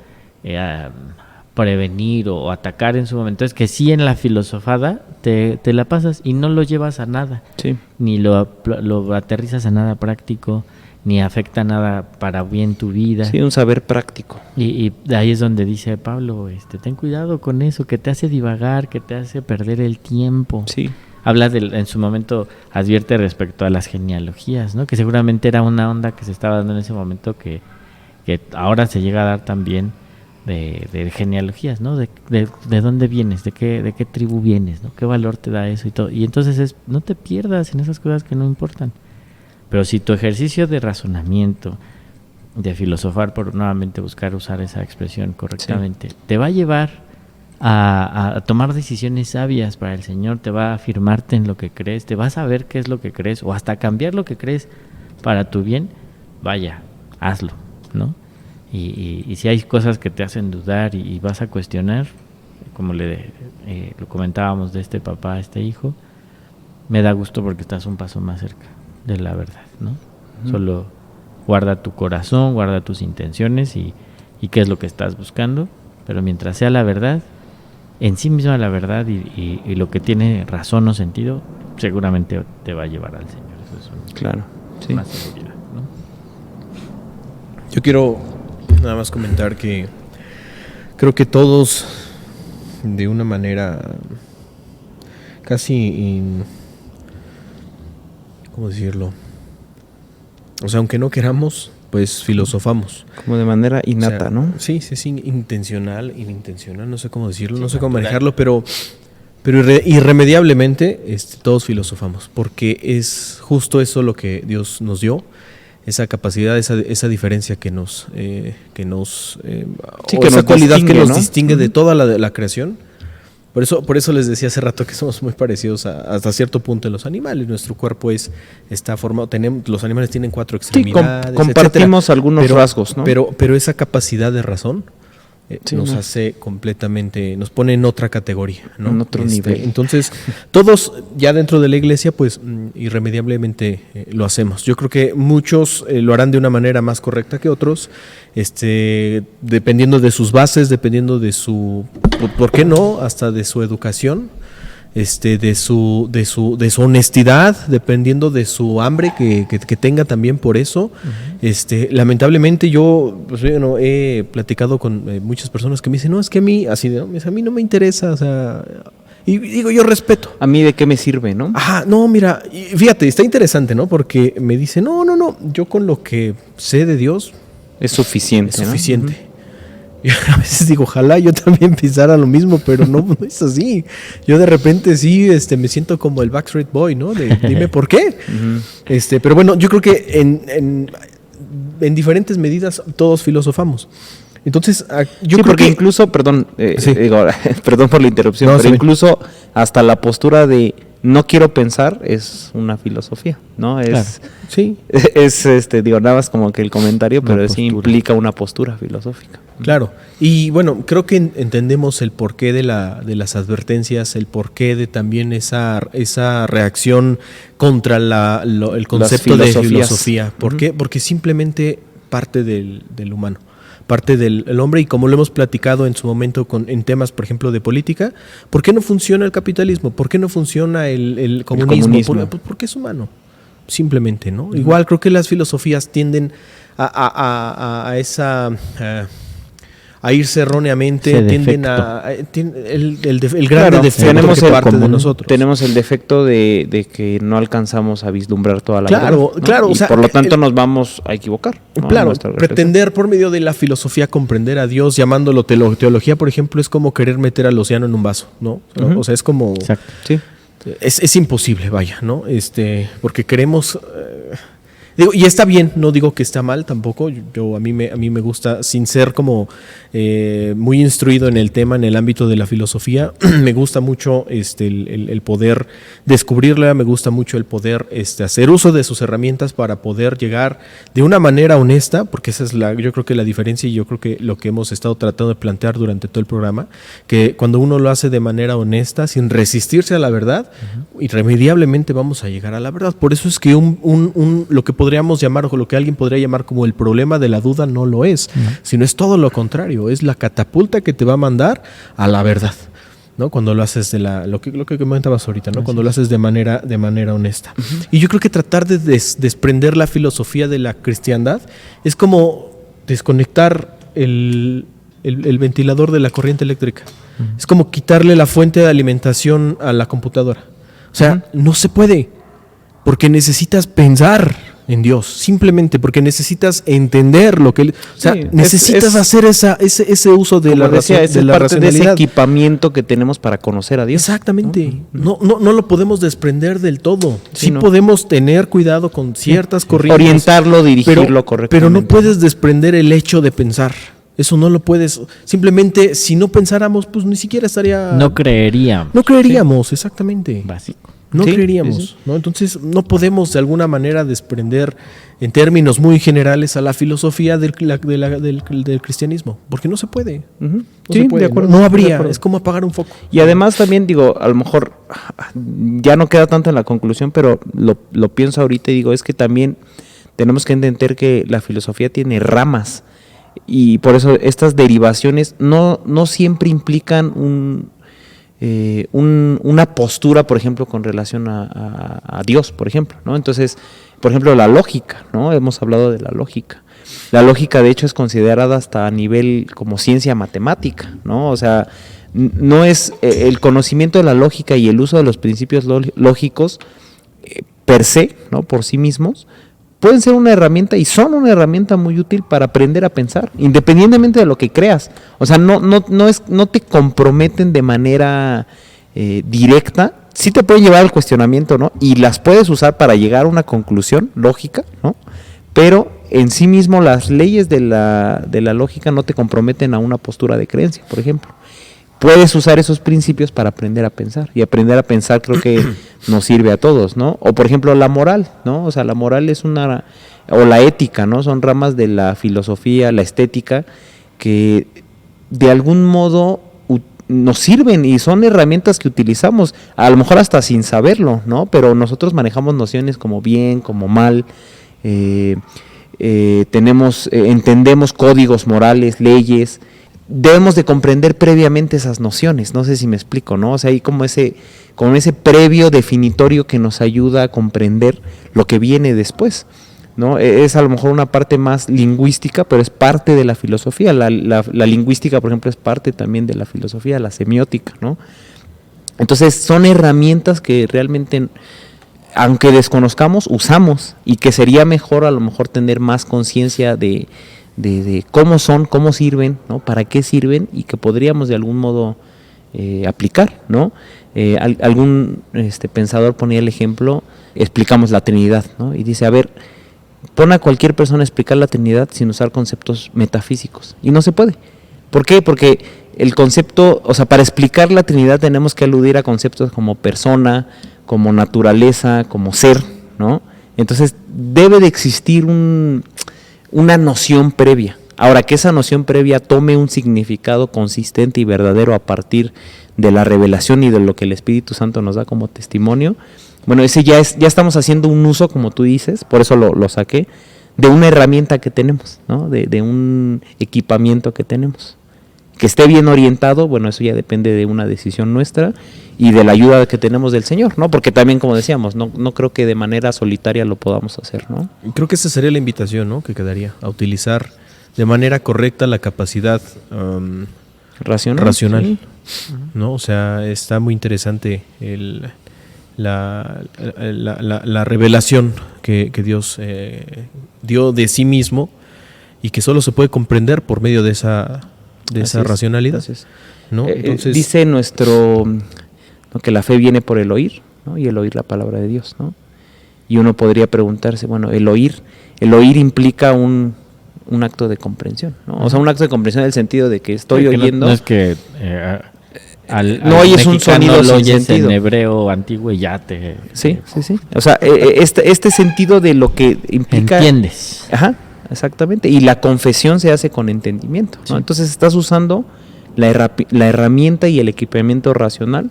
S3: prevenir o atacar en su momento, es que sí en la filosofada te la pasas y no lo llevas a nada,
S2: Sí.
S3: ni lo aterrizas a nada práctico, ni afecta nada para bien tu vida.
S2: Sí, un saber práctico.
S3: Y de ahí es donde dice Pablo, ten cuidado con eso, que te hace divagar, que te hace perder el tiempo.
S2: Sí.
S3: Habla en su momento, advierte respecto a las genealogías, ¿no? Que seguramente era una onda que se estaba dando en ese momento que ahora se llega a dar también de genealogías, ¿no? De dónde vienes, de qué tribu vienes, ¿no? Qué valor te da eso y todo. Y entonces no te pierdas en esas cosas que no importan. Pero si tu ejercicio de razonamiento, de filosofar, por nuevamente buscar usar esa expresión correctamente, te va a llevar a tomar decisiones sabias para el Señor, te va a afirmarte en lo que crees, te vas a ver qué es lo que crees, o hasta cambiar lo que crees para tu bien, vaya, hazlo, ¿no? Y si hay cosas que te hacen dudar y vas a cuestionar, como lo comentábamos de este papá a este hijo, me da gusto porque estás un paso más cerca de la verdad, ¿no? Solo guarda tu corazón, guarda tus intenciones y qué es lo que estás buscando, pero mientras sea la verdad, en sí misma la verdad y lo que tiene razón o sentido, seguramente te va a llevar al Señor. Eso es
S2: Claro, sí.
S3: más seguridad, ¿no?
S1: Yo quiero nada más comentar que creo que todos, de una manera casi ¿cómo decirlo? O sea, aunque no queramos, pues filosofamos.
S2: Como de manera innata,
S1: O sea,
S2: ¿no?
S1: Sí, intencional, inintencional, no sé cómo decirlo, no
S3: Sí,
S1: sé cómo
S3: natural.
S1: manejarlo, pero irremediablemente todos filosofamos, porque es justo eso lo que Dios nos dio, esa capacidad, esa diferencia que nos
S2: Sí,
S1: o
S2: que
S1: esa
S2: nos
S1: cualidad que
S2: distingue,
S1: nos
S2: ¿no?
S1: distingue de toda la creación. Por eso les decía hace rato que somos muy parecidos hasta cierto punto en los animales. Nuestro cuerpo está formado, los animales tienen 4
S2: Sí,
S1: extremidades,
S2: compartimos
S1: etcétera.
S2: algunos rasgos, ¿no?
S1: Pero esa capacidad de razón
S2: Sí,
S1: nos
S2: ¿no?
S1: hace completamente, nos pone en otra categoría, ¿no?
S2: En otro nivel.
S1: Entonces, todos ya dentro de la iglesia, pues irremediablemente lo hacemos. Yo creo que muchos lo harán de una manera más correcta que otros, dependiendo de sus bases, dependiendo de su, ¿por qué no? Hasta de su educación. De su honestidad, dependiendo de su hambre que tenga también por eso. Lamentablemente yo pues, bueno, he platicado con muchas personas que me dicen, no, es que a mí, así de, ¿no? A mí no me interesa, o sea, y digo, yo respeto.
S2: ¿A mí de qué me sirve, no?
S1: Ajá, no, mira, y fíjate, está interesante, ¿no? Porque me dice, no, yo con lo que sé de Dios
S2: Es suficiente,
S1: es
S2: ¿no?
S1: suficiente. Y a veces digo, ojalá yo también pensara lo mismo, pero no es así. Yo de repente sí me siento como el Backstreet Boy, ¿no? Dime por qué. Pero bueno, yo creo que en diferentes medidas todos filosofamos. Entonces, yo
S2: Sí,
S1: creo
S2: porque
S1: que
S2: incluso, perdón,
S1: Sí.
S2: perdón por la interrupción,
S1: No,
S2: pero
S1: sí.
S2: incluso hasta la postura de no quiero pensar es una filosofía, ¿no? Es,
S1: sí,
S2: digo, nada más como que el comentario,
S3: Una
S2: pero sí
S3: postura.
S2: implica una postura filosófica.
S1: claro. Y bueno, creo que entendemos el porqué de las advertencias, el porqué de también esa reacción contra el concepto de
S2: filosofías.
S1: filosofía. ¿Por qué? Porque simplemente parte del humano. parte del hombre, y como lo hemos platicado en su momento en temas, por ejemplo, de política, ¿por qué no funciona el capitalismo? ¿Por qué no funciona el comunismo? Porque es humano, simplemente, ¿no? Igual creo que las filosofías tienden a irse erróneamente, tienden el grande defecto que parte de nosotros.
S2: Tenemos el defecto de que no alcanzamos a vislumbrar toda la verdad, ¿no?
S1: Claro,
S2: y por lo tanto nos vamos a equivocar, ¿no?
S1: Claro, pretender por medio de la filosofía comprender a Dios, llamándolo teología, por ejemplo, es como querer meter al océano en un vaso, ¿no? O sea, es como...
S2: Exacto, sí.
S1: Es imposible, vaya, ¿no? Porque queremos... Digo, y está bien, no digo que está mal tampoco. A mí me gusta, sin ser como muy instruido en el tema, en el ámbito de la filosofía, me gusta mucho el poder descubrirla, me gusta mucho el poder hacer uso de sus herramientas para poder llegar de una manera honesta, porque esa es yo creo que la diferencia, y yo creo que lo que hemos estado tratando de plantear durante todo el programa, que cuando uno lo hace de manera honesta, sin resistirse a la verdad, irremediablemente vamos a llegar a la verdad. Por eso es que lo que podríamos llamar, o lo que alguien podría llamar como el problema de la duda, no lo es, sino es todo lo contrario, es la catapulta que te va a mandar a la verdad, ¿no? Cuando lo haces lo que comentabas ahorita, ¿no? Cuando lo haces de manera honesta. Y yo creo que tratar de desprender la filosofía de la cristiandad es como desconectar el ventilador de la corriente eléctrica. Es como quitarle la fuente de alimentación a la computadora. O sea, no se puede, porque necesitas pensar en Dios, simplemente porque necesitas entender lo que él, o sea, necesitas hacer ese uso de la racionalidad.
S2: De ese equipamiento que tenemos para conocer a Dios.
S1: Exactamente. No lo podemos desprender del todo. Sí podemos tener cuidado con ciertas corrientes,
S2: orientarlo, dirigirlo correctamente.
S1: Pero no puedes desprender el hecho de pensar. Eso no lo puedes. Simplemente, si no pensáramos, pues ni siquiera estaría.
S3: No creeríamos.
S1: No creeríamos, exactamente.
S3: Básico.
S1: No creeríamos, ¿no? Entonces no podemos de alguna manera desprender en términos muy generales a la filosofía del cristianismo, porque no se puede. No se puede, de acuerdo, no habría, es como apagar un foco.
S2: Y además también digo, a lo mejor ya no queda tanto en la conclusión, pero lo pienso ahorita y digo, es que también tenemos que entender que la filosofía tiene ramas, y por eso estas derivaciones no siempre implican una postura, por ejemplo, con relación a Dios, por ejemplo, ¿no? Entonces, por ejemplo, la lógica, ¿no? Hemos hablado de la lógica. La lógica, de hecho, es considerada hasta a nivel como ciencia matemática, ¿no? O sea, no es el conocimiento de la lógica y el uso de los principios lógicos per se, ¿no? Por sí mismos, pueden ser una herramienta y son una herramienta muy útil para aprender a pensar, independientemente de lo que creas. O sea, no te comprometen de manera directa. Sí te pueden llevar al cuestionamiento, ¿no? Y las puedes usar para llegar a una conclusión lógica, ¿no? Pero en sí mismo las leyes de la lógica no te comprometen a una postura de creencia, por ejemplo. Puedes usar esos principios para aprender a pensar, y aprender a pensar creo que nos sirve a todos, ¿no? O por ejemplo la moral, ¿no? O sea, la moral es o la ética, ¿no? Son ramas de la filosofía, la estética, que de algún modo nos sirven y son herramientas que utilizamos, a lo mejor hasta sin saberlo, ¿no? Pero nosotros manejamos nociones como bien, como mal, entendemos códigos morales, leyes. Debemos de comprender previamente esas nociones, no sé si me explico, ¿no? O sea, hay como ese previo definitorio que nos ayuda a comprender lo que viene después, ¿no? Es a lo mejor una parte más lingüística, pero es parte de la filosofía. La lingüística, por ejemplo, es parte también de la filosofía, la semiótica, ¿no? Entonces, son herramientas que realmente, aunque desconozcamos, usamos, y que sería mejor a lo mejor tener más conciencia de cómo son, cómo sirven, ¿no? Para qué sirven, y que podríamos de algún modo aplicar, ¿no? Algún pensador ponía el ejemplo, explicamos la Trinidad, ¿no? Y dice, a ver, pon a cualquier persona a explicar la Trinidad sin usar conceptos metafísicos, y no se puede. ¿Por qué? Porque el concepto, o sea, para explicar la Trinidad tenemos que aludir a conceptos como persona, como naturaleza, como ser, ¿no? Entonces debe de existir una noción previa. Ahora, que esa noción previa tome un significado consistente y verdadero a partir de la revelación y de lo que el Espíritu Santo nos da como testimonio, bueno, ese ya estamos haciendo un uso, como tú dices, por eso lo saqué, una herramienta que tenemos, ¿no? De un equipamiento que tenemos. Que esté bien orientado, bueno, eso ya depende de una decisión nuestra y de la ayuda que tenemos del Señor, ¿no? Porque también, como decíamos, no creo que de manera solitaria lo podamos hacer, ¿no?
S1: Creo que esa sería la invitación, ¿no? Que quedaría, a utilizar de manera correcta la capacidad racional,
S2: Sí.
S1: ¿no? O sea, está muy interesante la revelación que Dios dio de sí mismo y que solo se puede comprender por medio de esa racionalidad.
S2: Así es.
S1: ¿No? Entonces,
S2: dice ¿no? que la fe viene por el oír, ¿no? Y el oír la palabra de Dios, ¿no? Y uno podría preguntarse, bueno, el oír implica un acto de comprensión, ¿no? O sea, un acto de comprensión en el sentido de que estoy oyendo.
S3: No es que
S2: no oyes un sonido
S3: lo
S2: sin
S3: oyes
S2: sentido.
S3: en hebreo antiguo y ya te...
S2: Sí. O sea, este sentido de lo que implica...
S3: Entiendes.
S2: Ajá, exactamente. Y la confesión se hace con entendimiento, ¿no?
S3: Sí.
S2: Entonces estás usando la herramienta y el equipamiento racional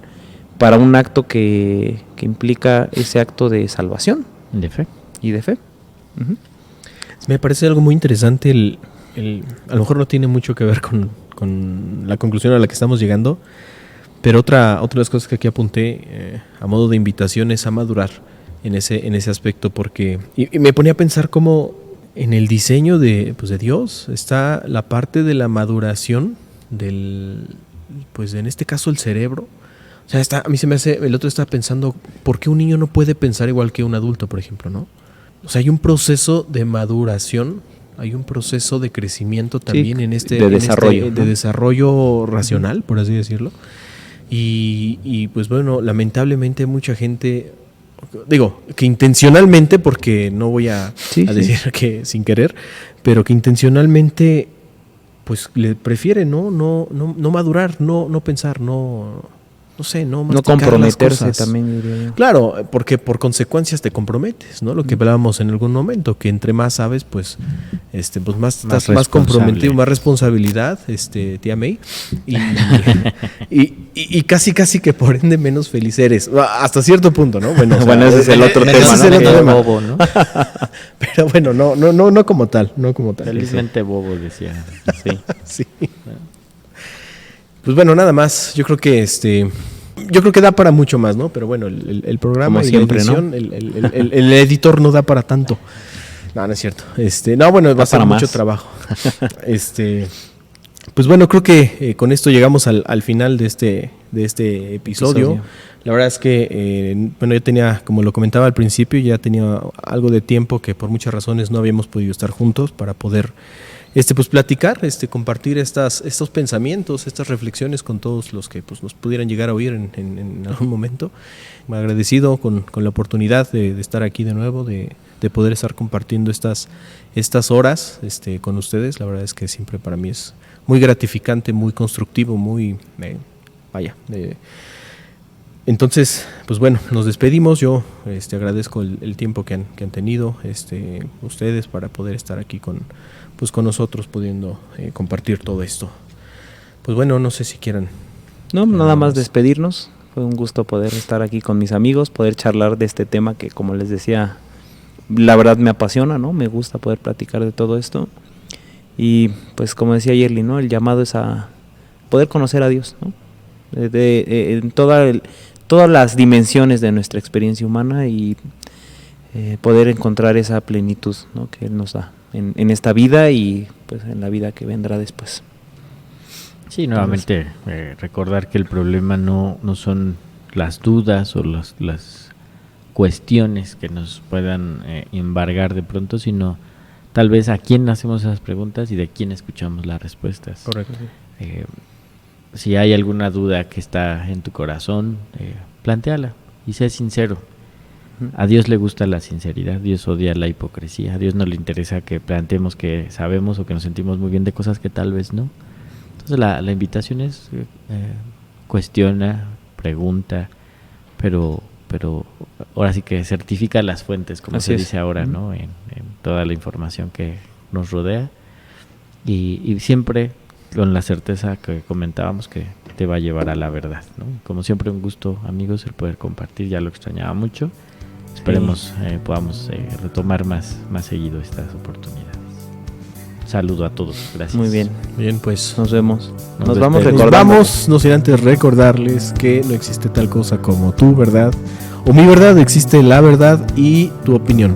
S2: para un acto que implica ese acto de salvación
S3: De fe.
S2: y de fe. Ujú.
S1: me parece algo muy interesante a lo mejor no tiene mucho que ver con la conclusión a la que estamos llegando, pero otra de las cosas que aquí apunté a modo de invitación es a madurar en ese aspecto, porque y me ponía a pensar cómo en el diseño de Dios está la parte de la maduración pues en este caso el cerebro. O sea, a mí se me hace, el otro estaba pensando, ¿por qué un niño no puede pensar igual que un adulto, por ejemplo, no? O sea, hay un proceso de maduración, hay un proceso de crecimiento también
S2: de desarrollo,
S1: de desarrollo racional, por así decirlo. Y pues bueno, lamentablemente mucha gente, digo, que intencionalmente, porque no voy a decir que sin querer, pero que intencionalmente pues le prefiere no madurar, no pensar, no
S2: comprometerse también, diría yo.
S1: Claro, porque por consecuencias te comprometes, ¿no? Lo que hablábamos en algún momento, que entre más sabes, pues más estás más comprometido, más responsabilidad, tía May, y casi que por ende menos feliz eres, hasta cierto punto, ¿no? Bueno,
S2: ese es el otro tema,
S1: ese es el otro tema.
S3: Bobo, ¿no?
S1: Pero bueno, no como tal,
S3: Felizmente bobo, decía. Sí.
S1: Sí. Pues bueno, nada más. Yo creo que da para mucho más, ¿no? Pero bueno, el programa,
S2: como siempre,
S1: la edición,
S2: ¿no?
S1: el editor no da para tanto. No es cierto. Va a ser mucho trabajo. Pues bueno, creo que con esto llegamos al final de este episodio. La verdad es que, yo tenía, como lo comentaba al principio, ya tenía algo de tiempo que por muchas razones no habíamos podido estar juntos para poder pues platicar, compartir estos pensamientos, estas reflexiones con todos los que pues nos pudieran llegar a oír en algún momento. Me agradecido con la oportunidad de estar aquí de nuevo, de poder estar compartiendo estas horas con ustedes. La verdad es que siempre para mí es muy gratificante, muy constructivo, muy entonces, pues bueno, nos despedimos. Yo agradezco el tiempo que han tenido ustedes para poder estar aquí con nosotros, pudiendo compartir todo esto. Pues bueno, no sé si quieran.
S2: No, nada más despedirnos. Fue un gusto poder estar aquí con mis amigos, poder charlar de este tema que, como les decía, la verdad me apasiona, ¿no? Me gusta poder platicar de todo esto. Y pues como decía Yerli, ¿no? El llamado es a poder conocer a Dios, ¿no? En todas las dimensiones de nuestra experiencia humana y poder encontrar esa plenitud, ¿no? Que Él nos da en esta vida y pues en la vida que vendrá después.
S3: Sí, nuevamente recordar que el problema no son las dudas o las cuestiones que nos puedan embargar de pronto, sino tal vez a quién hacemos esas preguntas y de quién escuchamos las respuestas.
S1: Correcto.
S3: Si hay alguna duda que está en tu corazón, plantéala y sé sincero. A Dios le gusta la sinceridad, Dios odia la hipocresía, a Dios no le interesa que planteemos que sabemos o que nos sentimos muy bien de cosas que tal vez no. Entonces la invitación es cuestiona, pregunta, pero ahora sí que certifica las fuentes, como se dice ahora, ¿no? En toda la información que nos rodea y siempre con la certeza que comentábamos que te va a llevar a la verdad, ¿no? Como siempre, un gusto, amigos, el poder compartir, ya lo extrañaba mucho. Esperemos podamos retomar más seguido estas oportunidades. Saludo a todos, gracias.
S2: Muy bien,
S1: Bien, pues
S2: nos vemos.
S3: Nos
S2: Nos vamos
S3: despedimos.
S1: nos
S2: recordando.
S1: vamos, no sin antes recordarles que no existe tal cosa como tu verdad o mi verdad, existe la verdad y tu opinión.